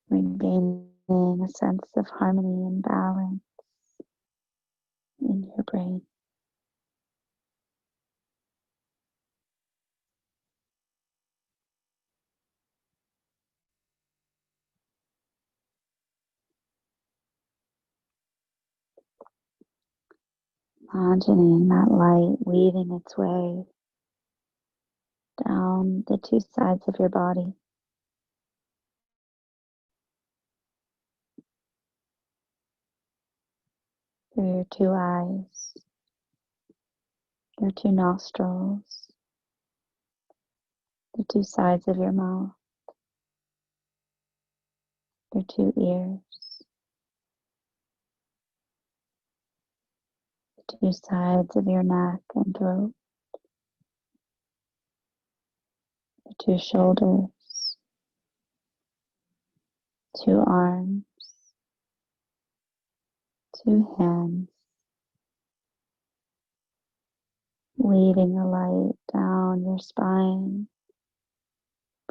Regaining a sense of harmony and balance in your brain. Imagining that light weaving its way down the two sides of your body, through your two eyes, your two nostrils, the two sides of your mouth, your two ears, the two sides of your neck and throat, the two shoulders, two arms, two hands, weaving a light down your spine,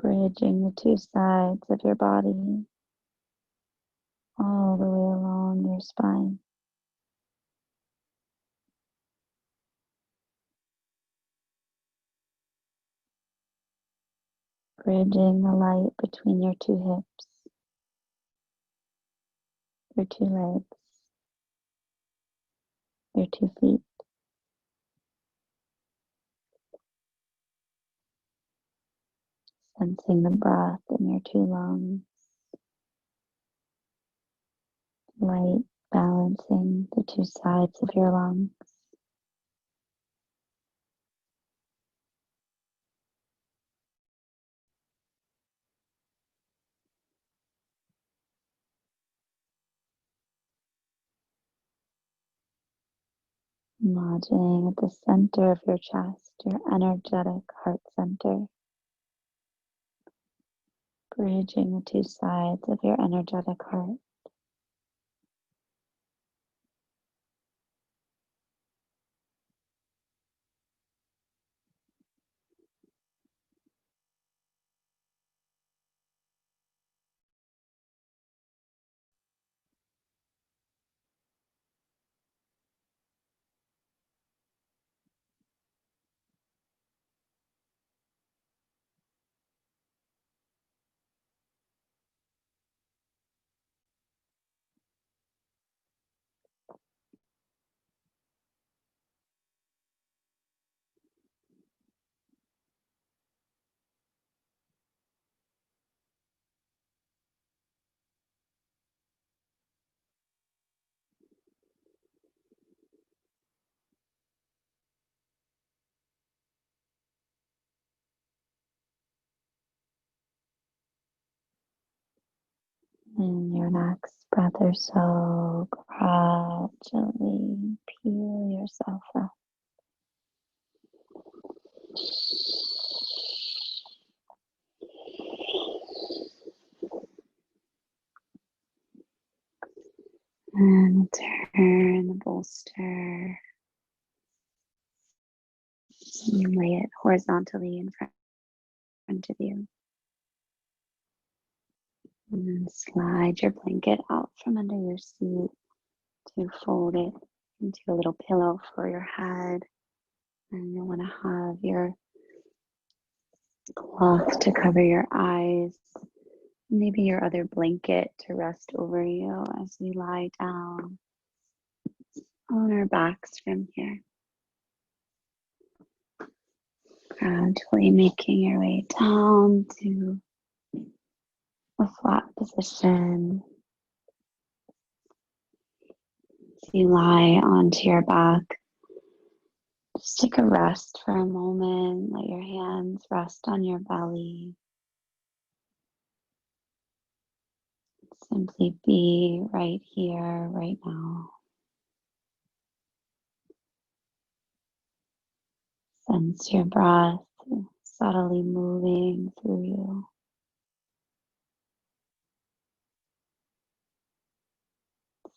bridging the two sides of your body all the way along your spine. Bridging the light between your two hips, your two legs, your 2 feet. Sensing the breath in your 2 lungs, light balancing the 2 sides of your lungs. Imagining at the center of your chest, your energetic heart center, bridging the 2 sides of your energetic heart. In your next breath or so, gradually peel yourself up. And lay it horizontally in front of you. And then slide your blanket out from under your seat to fold it into a little pillow for your head. And you'll want to have your cloth to cover your eyes, maybe your other blanket to rest over you as we lie down on our backs from here. Gradually making your way down to a flat position. As you lie onto your back, just take a rest for a moment. Let your hands rest on your belly. Simply be right here, right now. Sense your breath subtly moving through you.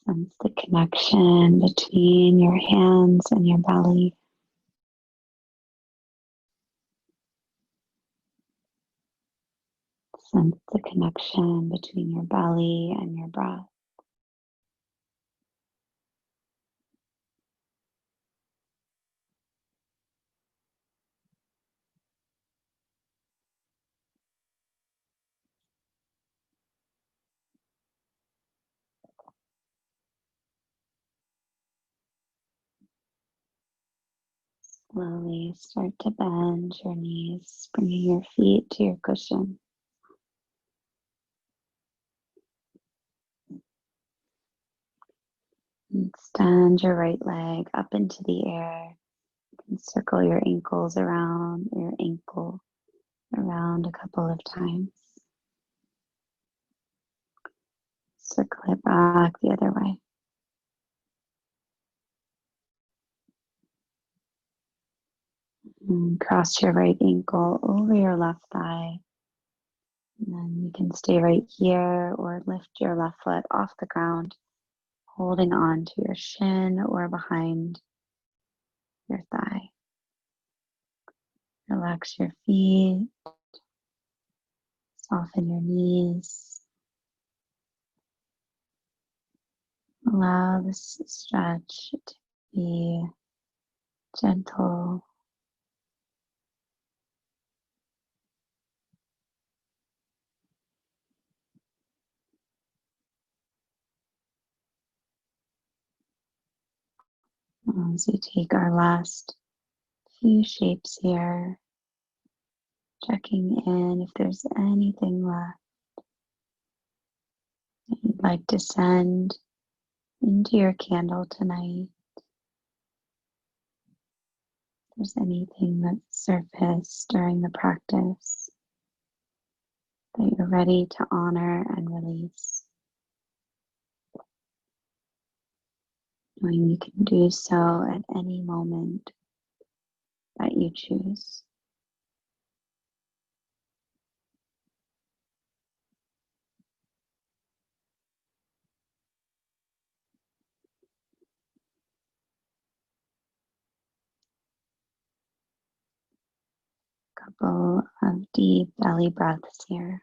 Sense the connection between your hands and your belly. Sense the connection between your belly and your breath. Slowly start to bend your knees, bringing your feet to your cushion. Extend your right leg up into the air and circle your ankle around a couple of times. Circle it back the other way. And cross your right ankle over your left thigh. And then you can stay right here or lift your left foot off the ground, holding on to your shin or behind your thigh. Relax your feet, soften your knees. Allow this stretch to be gentle. As we take our last few shapes here, checking in if there's anything left that you'd like to send into your candle tonight. If there's anything that surfaced during the practice that you're ready to honor and release, knowing you can do so at any moment that you choose. Couple of deep belly breaths here.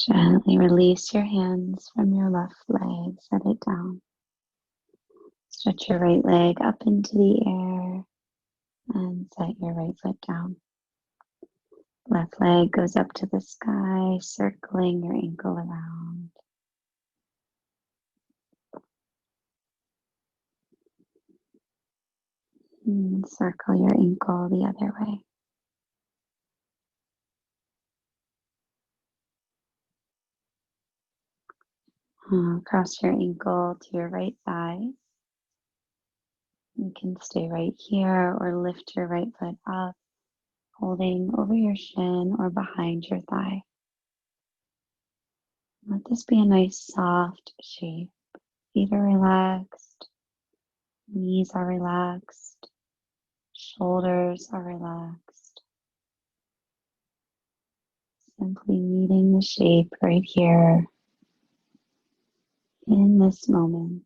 Gently release your hands from your left leg, set it down. Stretch your right leg up into the air and set your right foot down. Left leg goes up to the sky, circling your ankle around. And circle your ankle the other way. Cross your ankle to your right thigh. You can stay right here or lift your right foot up holding over your shin or behind your thigh. Let this be a nice soft shape. Feet are relaxed, knees are relaxed, shoulders are relaxed. Simply meeting the shape right here in this moment.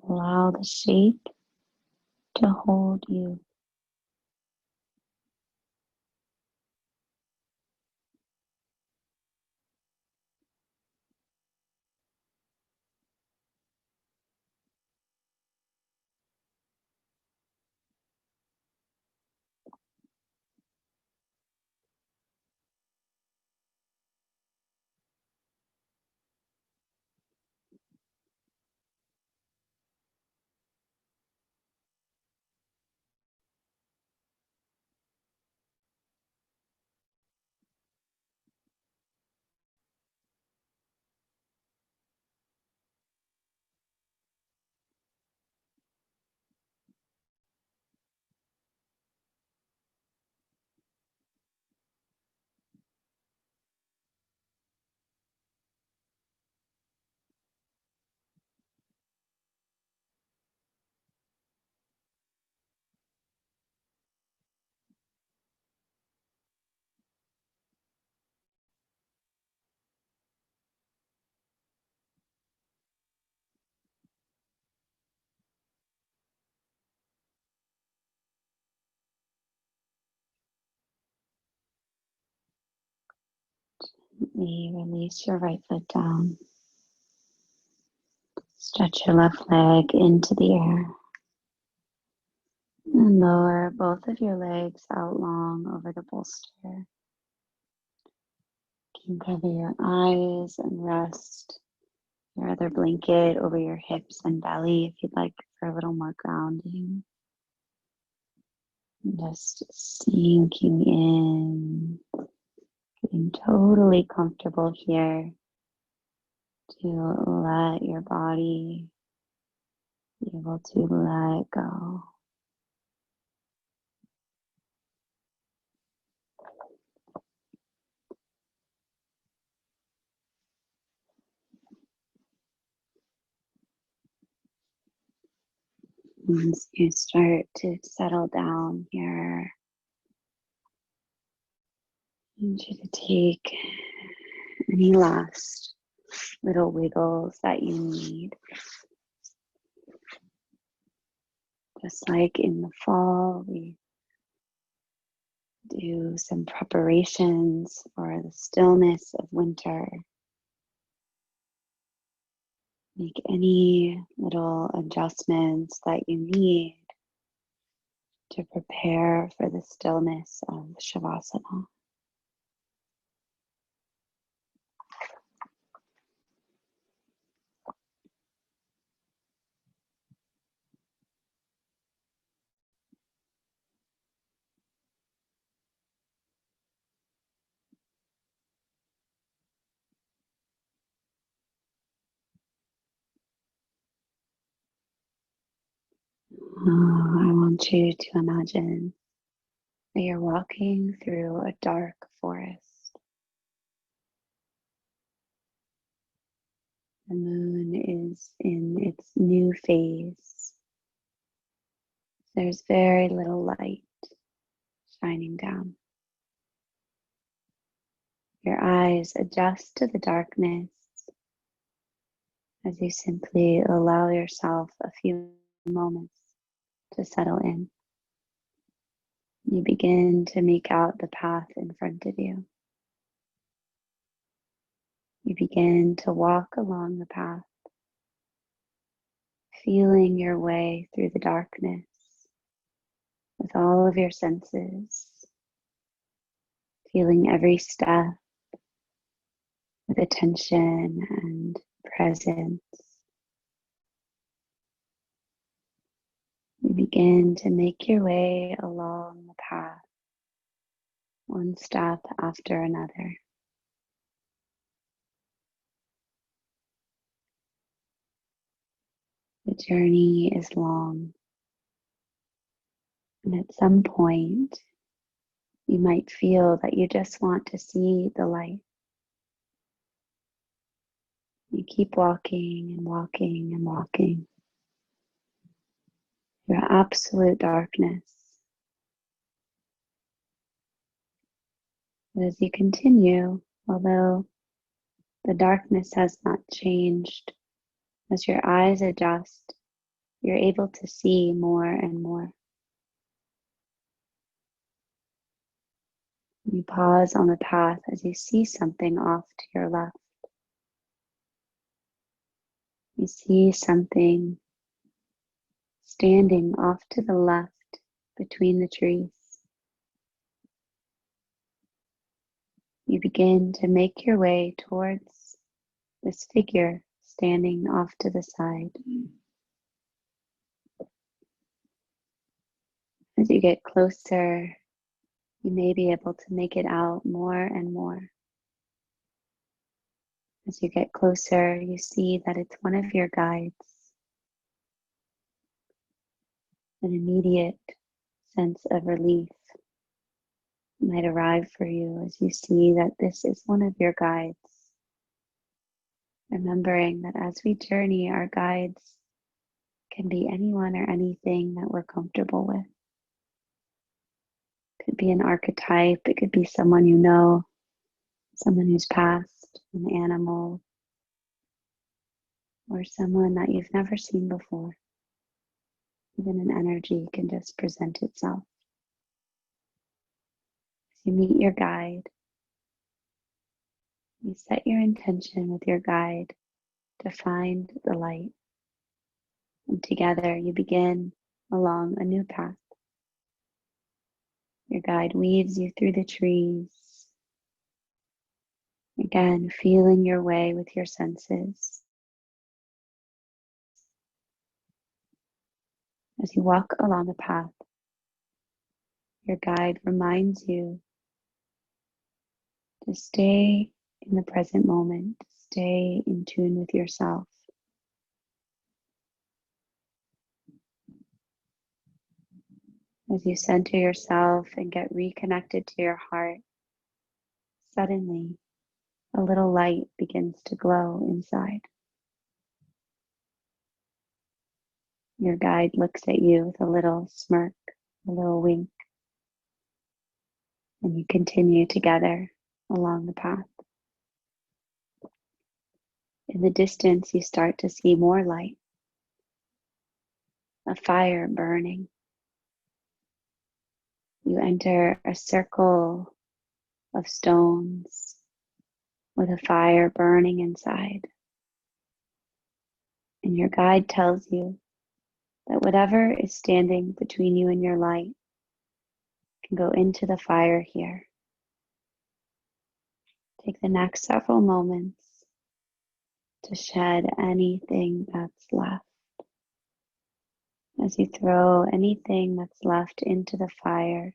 Allow the shape to hold you. Release your right foot down. Stretch your left leg into the air. And lower both of your legs out long over the bolster. You can cover your eyes and rest your other blanket over your hips and belly if you'd like for a little more grounding. And just sinking in, getting totally comfortable here to let your body be able to let go. Once you start to settle down here, I want you to take any last little wiggles that you need. Just like in the fall, we do some preparations for the stillness of winter. Make any little adjustments that you need to prepare for the stillness of Shavasana. I want you to imagine that you're walking through a dark forest. The moon is in its new phase. There's very little light shining down. Your eyes adjust to the darkness as you simply allow yourself a few moments to settle in. You begin to make out the path in front of you. You begin to walk along the path, feeling your way through the darkness with all of your senses, feeling every step with attention and presence. You begin to make your way along the path, one step after another. The journey is long. And at some point, you might feel that you just want to see the light. You keep walking and walking and walking. Your absolute darkness. But as you continue, although the darkness has not changed, as your eyes adjust, you're able to see more and more. You pause on the path as you see something off to your left. You see something standing off to the left between the trees. You begin to make your way towards this figure standing off to the side. As you get closer, you may be able to make it out more and more. As you get closer, you see that it's one of your guides. An immediate sense of relief might arrive for you as you see that this is one of your guides. Remembering that as we journey, our guides can be anyone or anything that we're comfortable with. It could be an archetype, it could be someone you know, someone who's passed, an animal, or someone that you've never seen before. Even an energy can just present itself. As you meet your guide, you set your intention with your guide to find the light. And together you begin along a new path. Your guide weaves you through the trees. Again, feeling your way with your senses. As you walk along the path, your guide reminds you to stay in the present moment, stay in tune with yourself. As you center yourself and get reconnected to your heart, suddenly a little light begins to glow inside. Your guide looks at you with a little smirk, a little wink, and you continue together along the path. In the distance, you start to see more light, a fire burning. You enter a circle of stones with a fire burning inside. And your guide tells you that whatever is standing between you and your light can go into the fire here. Take the next several moments to shed anything that's left. As you throw anything that's left into the fire,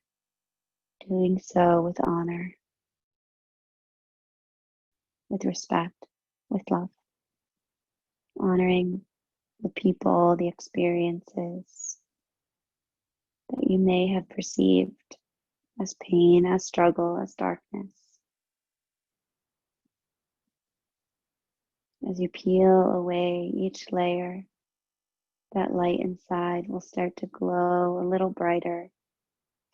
doing so with honor, with respect, with love, honoring the people, the experiences that you may have perceived as pain, as struggle, as darkness. As you peel away each layer, that light inside will start to glow a little brighter,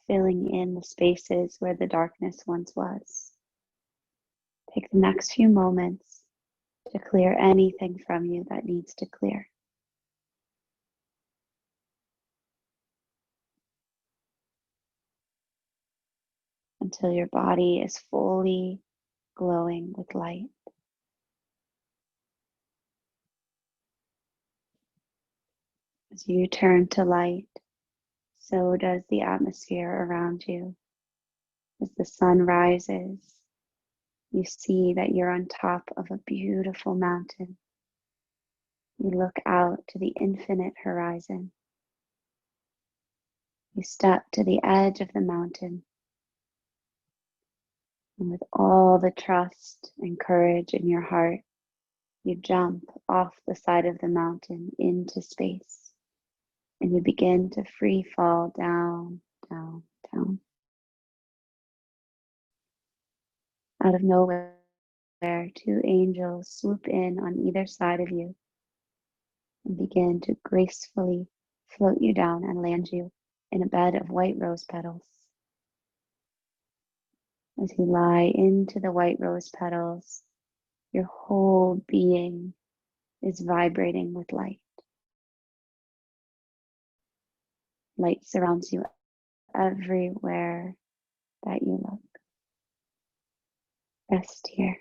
filling in the spaces where the darkness once was. Take the next few moments to clear anything from you that needs to clear. Until your body is fully glowing with light. As you turn to light, so does the atmosphere around you. As the sun rises, you see that you're on top of a beautiful mountain. You look out to the infinite horizon. You step to the edge of the mountain. And with all the trust and courage in your heart, you jump off the side of the mountain into space. And you begin to free fall down down, down. Out of nowhere, two angels swoop in on either side of you and begin to gracefully float you down and land you in a bed of white rose petals. As you lie into the white rose petals, your whole being is vibrating with light. Light surrounds you everywhere that you look. Rest here.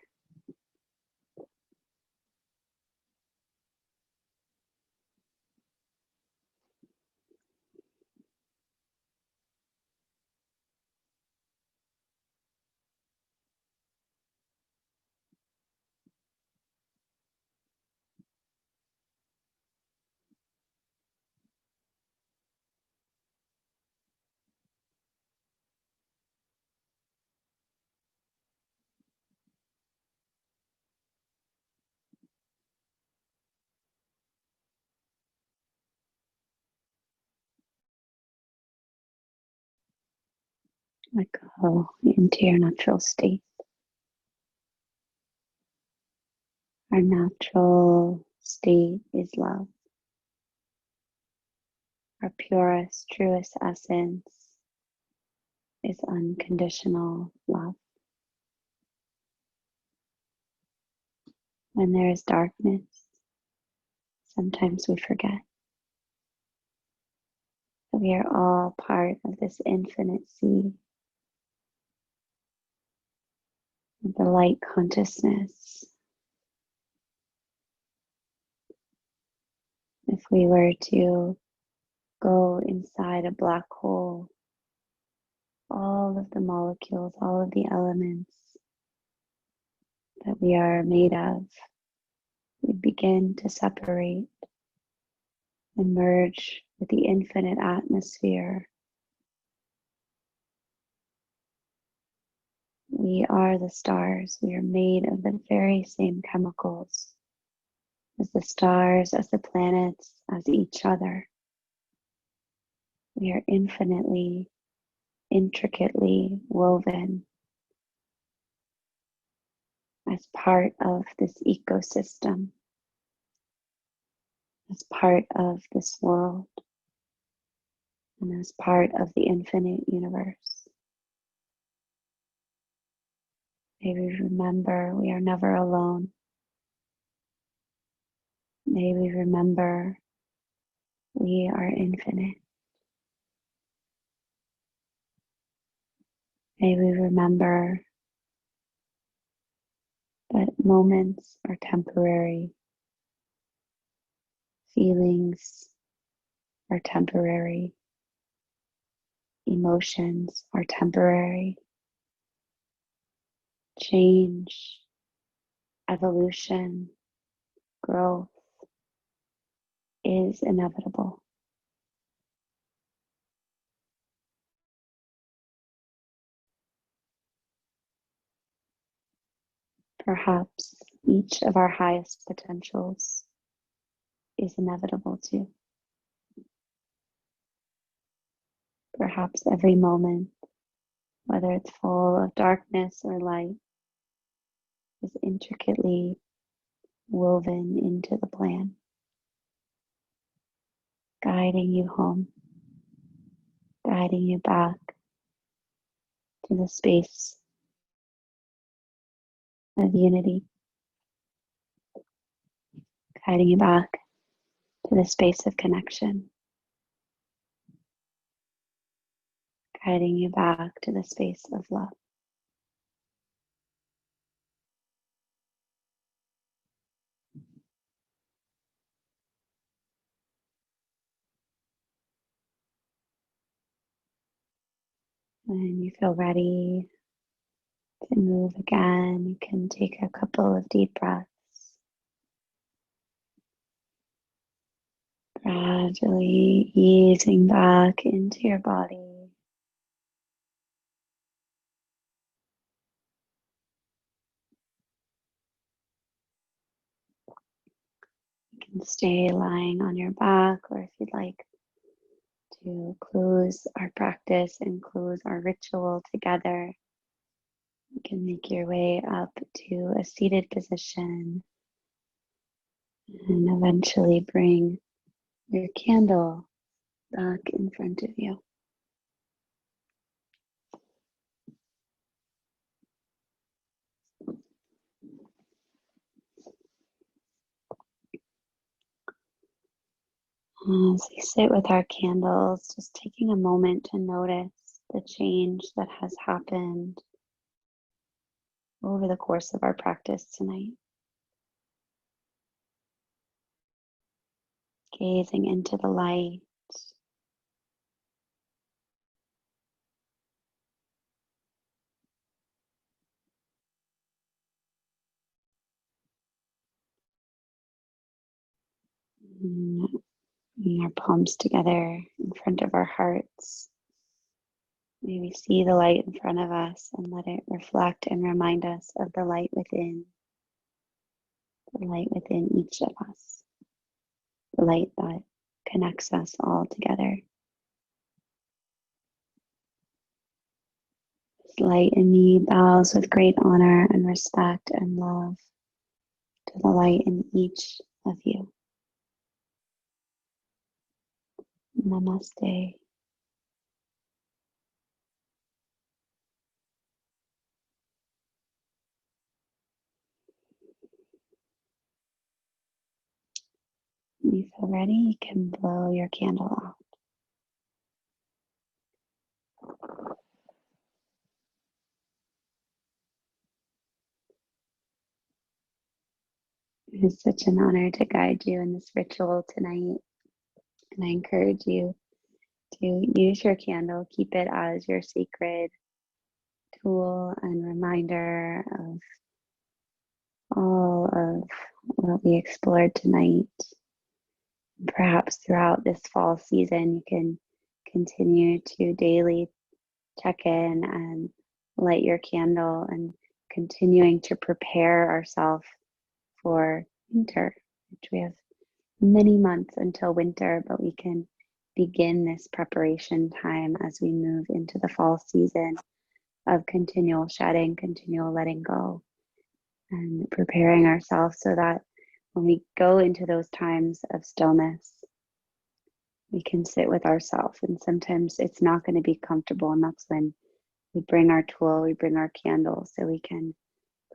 Let go into your natural state. Our natural state is love. Our purest, truest essence is unconditional love. When there is darkness, sometimes we forget that we are all part of this infinite sea of the light consciousness. If we were to go inside a black hole, all of the molecules, all of the elements that we are made of, we begin to separate and merge with the infinite atmosphere. We are the stars. We are made of the very same chemicals as the stars, as the planets, as each other. We are infinitely, intricately woven as part of this ecosystem, as part of this world, and as part of the infinite universe. May we remember we are never alone. May we remember we are infinite. May we remember that moments are temporary, feelings are temporary, emotions are temporary, change, evolution, growth is inevitable. Perhaps each of our highest potentials is inevitable too. Perhaps every moment, whether it's full of darkness or light, is intricately woven into the plan, guiding you home, guiding you back to the space of unity, guiding you back to the space of connection, guiding you back to the space of love. When you feel ready to move again, you can take a couple of deep breaths. Gradually easing back into your body. You can stay lying on your back, or if you'd like to close our practice and close our ritual together, you can make your way up to a seated position and eventually bring your candle back in front of you. As we sit with our candles, just taking a moment to notice the change that has happened over the course of our practice tonight. Gazing into the light, and our palms together in front of our hearts. May we see the light in front of us and let it reflect and remind us of the light within each of us, the light that connects us all together. This light in me bows with great honor and respect and love to the light in each of you. Namaste. When you feel ready, you can blow your candle out. It is such an honor to guide you in this ritual tonight, and I encourage you to use your candle, keep it as your sacred tool and reminder of all of what we explored tonight. Perhaps throughout this fall season, you can continue to daily check in and light your candle and continuing to prepare ourselves for winter, which we have many months until winter, but we can begin this preparation time as we move into the fall season of continual shedding, continual letting go, and preparing ourselves so that when we go into those times of stillness, we can sit with ourselves. And sometimes it's not going to be comfortable, and that's when we bring our tool, we bring our candle, so we can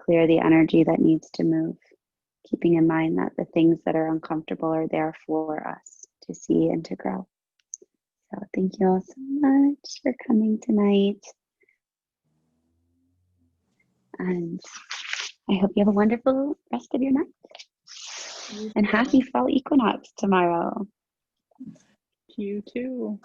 clear the energy that needs to move, keeping in mind that the things that are uncomfortable are there for us to see and to grow. So thank you all so much for coming tonight. And I hope you have a wonderful rest of your night. And happy fall equinox tomorrow. You too.